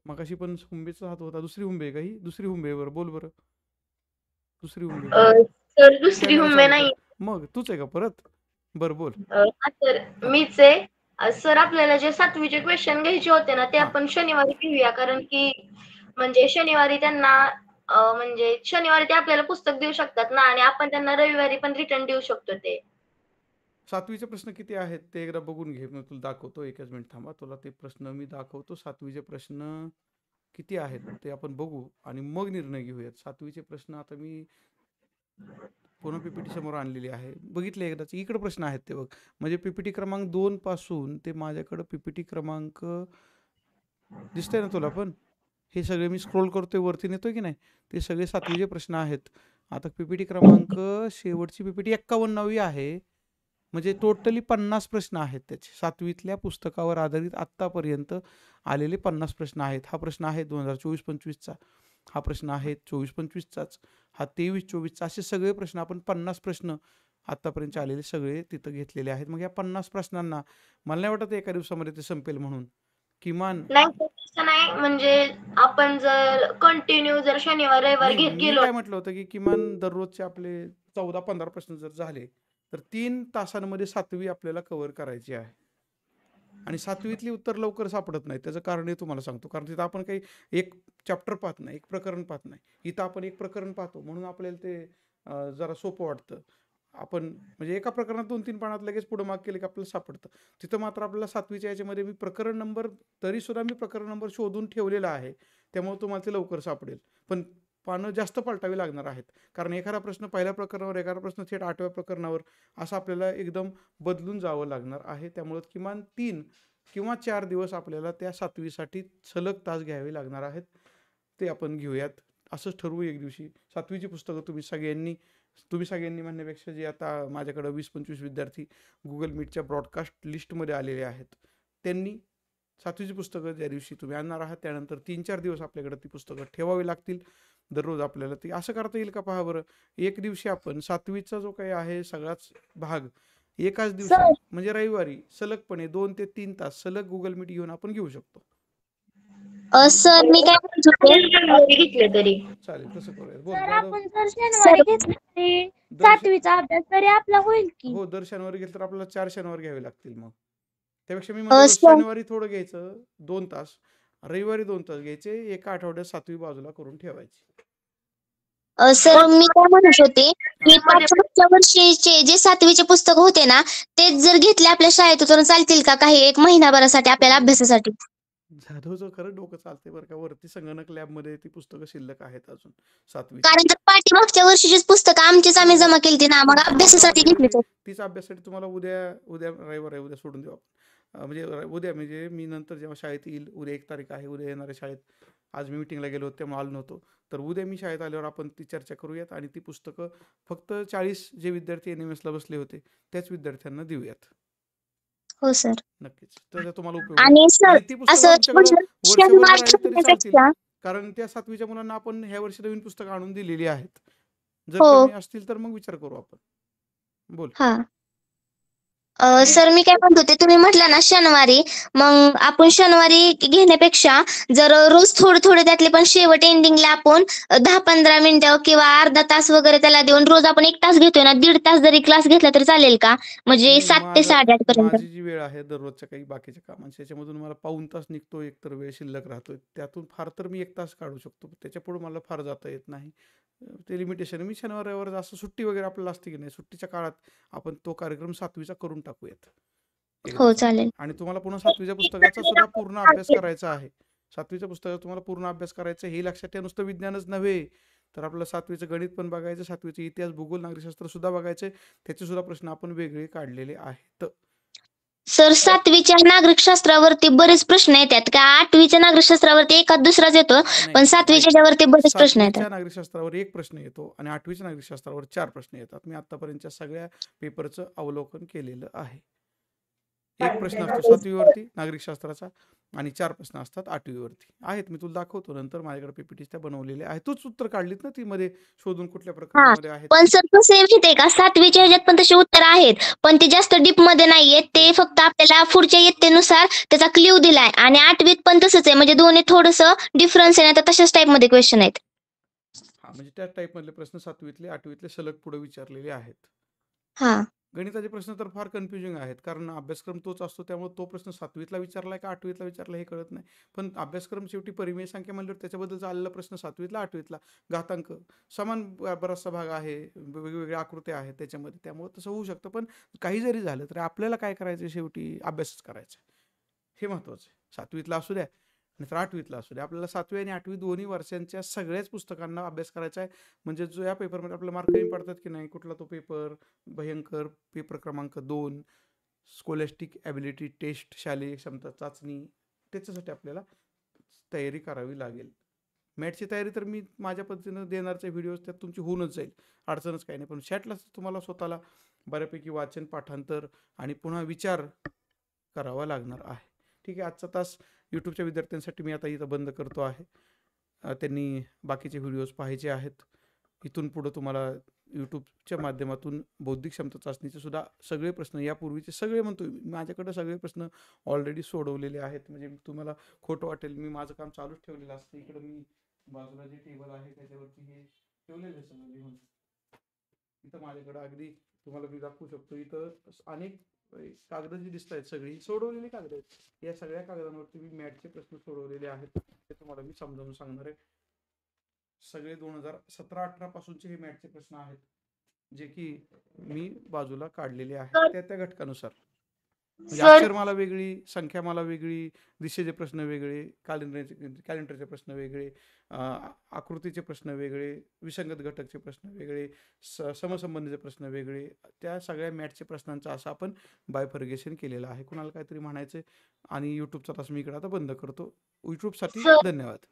मगाशी पण हुंबेचा हात होता. दुसरी हुंबे आहे का ही? दुसरी हुंबे आहे बरं. बोल बरं. दुसरी हुंबे. सर दुसरी कॅमेरा हुंबे चालू नाही. कर. मग तूच आहे का परत? बरं बोल. हा सर मीच आहे. सर आपल्याला जे 7वीचे क्वेश्चन घ्यायचे होते ना ते हा. आपण शनिवारी घेऊया, कारण की म्हणजे शनिवारी त्यांना म्हणजे शनिवारी ते आपल्याला पुस्तक देऊ शकतात ना, आणि आपण त्यांना रविवारी पण रिटर्न देऊ शकतो ते. 7वीचे प्रश्न किती आहेत ते एकदा बघून घे. मी तुला दाखवतो. एकच मिनिट थांबा. तुला ते प्रश्न मी दाखवतो. 7वीचे प्रश्न किती आहेत ते आपण बघू आणि मग निर्णय घेऊयात. 7वीचे प्रश्न आता मी पुन्हा पीपीटी समोर आणलेली आहे. बघितले एकदाच. इकडे प्रश्न आहेत ते बघ. म्हणजे पीपीटी क्रमांक 2 पासून ते माझ्याकडे पीपीटी क्रमांक दिसतंय ना तुला पण? हे सगळे मी स्क्रोल करतोय वरती नेतोय की नाही, ते सगळे 7वीचे प्रश्न आहेत. आता पीपीटी क्रमांक शेवटची पीपीटी 51वी आहे. म्हणजे टोटली 50 प्रश्न आहेत त्याचे. 7वीतल्या पुस्तकावर आधारित आत्तापर्यंत आलेले 50 प्रश्न आहेत. हा प्रश्न आहे 2024-25चा. हा प्रश्न आहे 24-25चाच. हा 23-24चा. असे सगळे प्रश्न आपण 50 प्रश्न आत्तापर्यंत आलेले सगळे तिथं घेतलेले आहेत. मग या 50 प्रश्नांना मला नाही वाटत एका दिवसामध्ये ते संपेल म्हणून. किमान नाही सर, तसं नाही. म्हणजे आपण जर कंटिन्यू जर शनिवार रविवार नाही, घेत मी गेलो काय म्हटलं होतं की किमान दररोजचे आपले 14-15 प्रश्न जर झाले तर 3 तासांमध्ये 7वी आपल्याला कव्हर करायची आहे. आणि 7वीतली उत्तर लवकर सापडत नाही. त्याचं कारण हे तुम्हाला सांगतो. कारण तिथं आपण काही एक चॅप्टर पाहत नाही, एक प्रकरण पाहत नाही. इथं आपण एक प्रकरण पाहतो म्हणून आपल्याला ते जरा सोपं वाटतं. आपण म्हणजे एका प्रकरणात 2-3 पानात लगेच पुढं माग केलं की आपल्याला सापडतं. तिथं मात्र आपल्याला 7वीच्या याच्यामध्ये मी प्रकरण नंबर तरीसुद्धा मी प्रकरण नंबर शोधून ठेवलेला आहे. त्यामुळे तुम्हाला ते लवकर सापडेल. पण पानं जास्त पलटावी लागणार आहेत. कारण एखादा प्रश्न पहिल्या प्रकरणावर, एखादा प्रश्न थेट 8व्या प्रकरणावर असं आपल्याला एकदम बदलून जावं लागणार आहे. त्यामुळं किमान 3 किंवा 4 दिवस आपल्याला त्या 7वीसाठी सलग तास घ्यावे लागणार आहेत. ते आपण घेऊयात. असंच ठरवू एक दिवशी. 7वीची पुस्तकं तुम्ही सगळ्यांनी म्हणण्यापेक्षा जे आता माझ्याकडं 20-25 विद्यार्थी गुगल मीटच्या ब्रॉडकास्ट लिस्टमध्ये आलेले आहेत, त्यांनी 7वीची पुस्तकं ज्या दिवशी तुम्ही आणणार आहात त्यानंतर 3-4 दिवस आपल्याकडे ती पुस्तकं ठेवावी लागतील. दररोज आपल्याला ती असं करता येईल का पहा बरं. एक दिवशी आपण 7वीचा जो काही आहे सगळाच भाग एकाच दिवशी सर. म्हणजे रविवारी सलगपणे 2 ते 3 तास सलग गुगल मीट घेऊन आपण घेऊ शकतो. सर मी काय म्हणत होते, शनिवारी घेतले तरी. चालेल, तसं करूया. बोल सर जाधव. आपण जर शनिवारी घेतलं तरी दर 7वीचा अभ्यास तरी आपला होईल की? हो, दर शनिवारी घेतलं तर आपल्याला 4 शनिवार घ्यावे लागतील मग. त्यापेक्षा मी म्हणतो सर शनिवारी थोडं घ्यायचं 2 तास, रविवारी 2 तास घ्यायचे, एका आठवड्यात 7वी बाजूला करून ठेवायची. सर मी काय म्हणत होते की हा. मागच्या वर्षीचे जे 7वीचे पुस्तक होते ना तेच जर घेतले आपल्या शाळेतून चालतील का काही एक महिनाभरासाठी आपल्याला अभ्यासासाठी? जाधवचं खरं डोकं चालते बरं का. वरती संगणक लॅबमध्ये ती पुस्तकं शिल्लक आहेत अजून 7वी. कारण तर पाठीमागच्या वर्षीचीच पुस्तकं आमचीच आम्ही जमा केली ना, मग अभ्यासासाठी घेतली तर. तीच अभ्यासासाठी तुम्हाला उद्या रविवार आहे, उद्या सोडून देऊ आपण. म्हणजे उद्या म्हणजे मी नंतर जेव्हा शाळेत येईल, उद्या 1 तारीख आहे, उद्या येणाऱ्या शाळेत. आज मी मिटिंगला गेलो होतो तेव्हा आलो नव्हतो. तर उद्या मी शाळेत आल्यावर आपण ती चर्चा करूयात आणि ती पुस्तकं फक्त 40 जे विद्यार्थी NMSला बसले होते त्याच विद्यार्थ्यांना देऊयात. हो सर. नक्कीच. त्याचा तुम्हाला उपयोग होईल. आणि सर आणि ती पुस्तकं असं तुमच्याकडे वर्षभर शनिवार राहिली तरी चालतील. ठेवण्यापेक्षा कारण त्या 7वीच्या मुलांना आपण ह्या वर्षी नवीन पुस्तकं आणून दिलेली आहेत. जर हो. कमी असतील तर मग विचार करू आपण. बोल. हा. सर मी काय म्हणत होते, तुम्ही म्हटलं ना शनिवारी, मग आपण शनिवारी घेण्यापेक्षा जर रोज थोडे थोडे त्यातले पण शेवट एंडिंगला आपण 10-15 मिनिटं किंवा अर्धा तास वगैरे त्याला देऊन रोज आपण 1 तास घेतोय ना, 1.5 तास जरी क्लास घेतला तर चालेल का? म्हणजे नाही, 7 ते 8:30 पर्यंत. माझी जी वेळ आहे दररोजच्या काही बाकीच्या कामांची याच्यामधून मला पाऊण तास निघतो, एकतर वेळ शिल्लक राहतोय. त्यातून फार तर मी 1 तास काढू शकतो. त्याच्यापुढे मला फार जाता येत नाही. ते लिमिटेशन आहे. मी शनिवार रविवार असं सुट्टी वगैरे आपल्याला असते की नाही, सुट्टीच्या काळात आपण तो कार्यक्रम 7वीचा करून टाकूयात. हो एकदाचा. चालेल. आणि तुम्हाला पुन्हा 7वीच्या पुस्तकाचा सुद्धा पूर्ण अभ्यास करायचा आहे. 7वीच्या पुस्तकाचा तुम्हाला पूर्ण अभ्यास करायचा हे लक्षात ठेवा. नुसतं विज्ञानच नव्हे तर आपलं 7वीचं गणित पण बघायचं, 7वीचे इतिहास, भूगोल, नागरिकशास्त्र सुद्धा बघायचे. त्याचे सुद्धा प्रश्न आपण वेगळे काढलेले आहेत. सर 7वीच्या नागरिकशास्त्रावरती बरेच प्रश्न येतात का? 8वीच्या नागरिकशास्त्रावरती एखाद दुसराच येतो, पण नाही, 7वीच्या च्यावरती बरेच प्रश्न 7वीच्या येतात. नागरिकशास्त्रावर 1 प्रश्न येतो आणि 8वीच्या नागरिकशास्त्रावर 4 प्रश्न येतात. मी आतापर्यंतच्या सगळ्या पेपरचं अवलोकन केलेलं आहे. 1 प्रश्न असतो 7वीवरती नागरिकशास्त्राचा, आणि 4 प्रश्न असतात 8वीवरती आहेत. मी तुला दाखवतो नंतर, माझ्याकडे पीपीटीज त्या बनवलेल्या आहेत. तूच उत्तर काढलीत ना ती मध्ये शोधून कुठल्या हा प्रकरणामध्ये आहेत पण ते? सर कसं आहे माहितीये का, 7वीच्या ह्याच्यात पण तशी उत्तर आहेत, पण ते जास्त डीप मध्ये नाहीयेत. ते फक्त आपल्याला पुढच्या इयत्तेनुसार त्याचा क्ल्यू दिलाय. आणि 8वीत पण तसंच आहे, म्हणजे दोन्ही थोडंसं डिफरन्स आहे ना, तर तशाच टाईप मध्ये क्वेश्चन आहेत. हा, म्हणजे त्या टाईप मधले प्रश्न 7वीतले 8वीतले सलग पुढे विचारलेले आहेत. हा गणिताचे प्रश्न तर फार कन्फ्युजिंग आहेत, कारण अभ्यासक्रम तोच असतो, त्यामुळे तो प्रश्न 7वीतला विचारलाय का 8वीतला विचारला हे कळत नाही. पण अभ्यासक्रम शेवटी परिमेय संख्या म्हणल्यावर त्याच्याबद्दलचा आलेला प्रश्न 7वीतला 8वीतला घातांक समान बराचसा भाग आहे, वेगवेगळ्या आकृत्या आहेत त्याच्यामध्ये, त्यामुळे तसं होऊ शकतं. पण काही जरी झालं तरी आपल्याला काय करायचं, शेवटी अभ्यासच करायचा, हे महत्त्वाचं आहे. 7वीतला असू द्या नाहीतर 8वीतला असू द्या, आपल्याला 7वी आणि 8वी दोन्ही वर्षांच्या सगळ्याच पुस्तकांना अभ्यास करायचा आहे. म्हणजे जो या पेपरमध्ये आपल्याला मार्क कमी पडतात की नाही, कुठला तो पेपर भयंकर, पेपर क्रमांक 2, स्कॉलॅस्टिक ॲबिलिटी टेस्ट, शालेय क्षमता चाचणी, त्याच्यासाठी आपल्याला तयारी करावी लागेल. मॅटची तयारी तर मी माझ्या पद्धतीनं देणारचे व्हिडिओज त्यात तुमची होऊनच जाईल, अडचणच काही नाही. पण शॅटला तुम्हाला स्वतःला बऱ्यापैकी वाचन, पाठांतर आणि पुन्हा विचार करावा लागणार आहे. ठीक आहे, आजचा तास यूट्यूबच्या विद्यार्थ्यांसाठी मी आता इथं बंद करतो आहे. त्यांनी बाकीचे व्हिडिओज पाहायचे आहेत. इथून पुढं तुम्हाला यूट्यूबच्या माध्यमातून बौद्धिक क्षमता चाचणीचे सुद्धा सगळे प्रश्न, यापूर्वीचे सगळे म्हणतो माझ्याकडे सगळे प्रश्न ऑलरेडी सोडवलेले आहेत. म्हणजे तुम्हाला खोटं वाटेल, मी माझं काम चालूच ठेवलेलं असतं. इकडं मी बाजूला जे टेबल आहे त्याच्यावरती हे ठेवलेलं आहे सगळं लिहून. इथं माझ्याकडं अगदी तुम्हाला मी दाखवू शकतो, इथं अनेक कागदं जी दिसत आहेत सगळी सोडवलेली कागद आहेत. या सगळ्या कागदांवरती मी मॅथचे प्रश्न सोडवलेले आहेत, ते तुम्हाला मी समजावून सांगणार आहे. सगळे 2017-18 पासूनचे हे मॅथचे प्रश्न आहेत, जे की मी बाजूला काढलेले आहेत त्या घटकानुसार. म्हणजे अक्षरमाला वेगळी, संख्यामाला वेगळी, दिशेचे प्रश्न वेगळे, कॅलेंडरचे प्रश्न वेगळे, आकृतीचे प्रश्न वेगळे, विसंगत घटकचे प्रश्न वेगळे, समसंबंधीचे प्रश्न वेगळे, त्या सगळ्या मॅथचे प्रश्नांचं असं आपण बायफर्गेशन केलेलं आहे. कुणाला काहीतरी म्हणायचं आणि यूट्यूबचा तास मी इकडे आता बंद करतो. यूट्यूबसाठी धन्यवाद.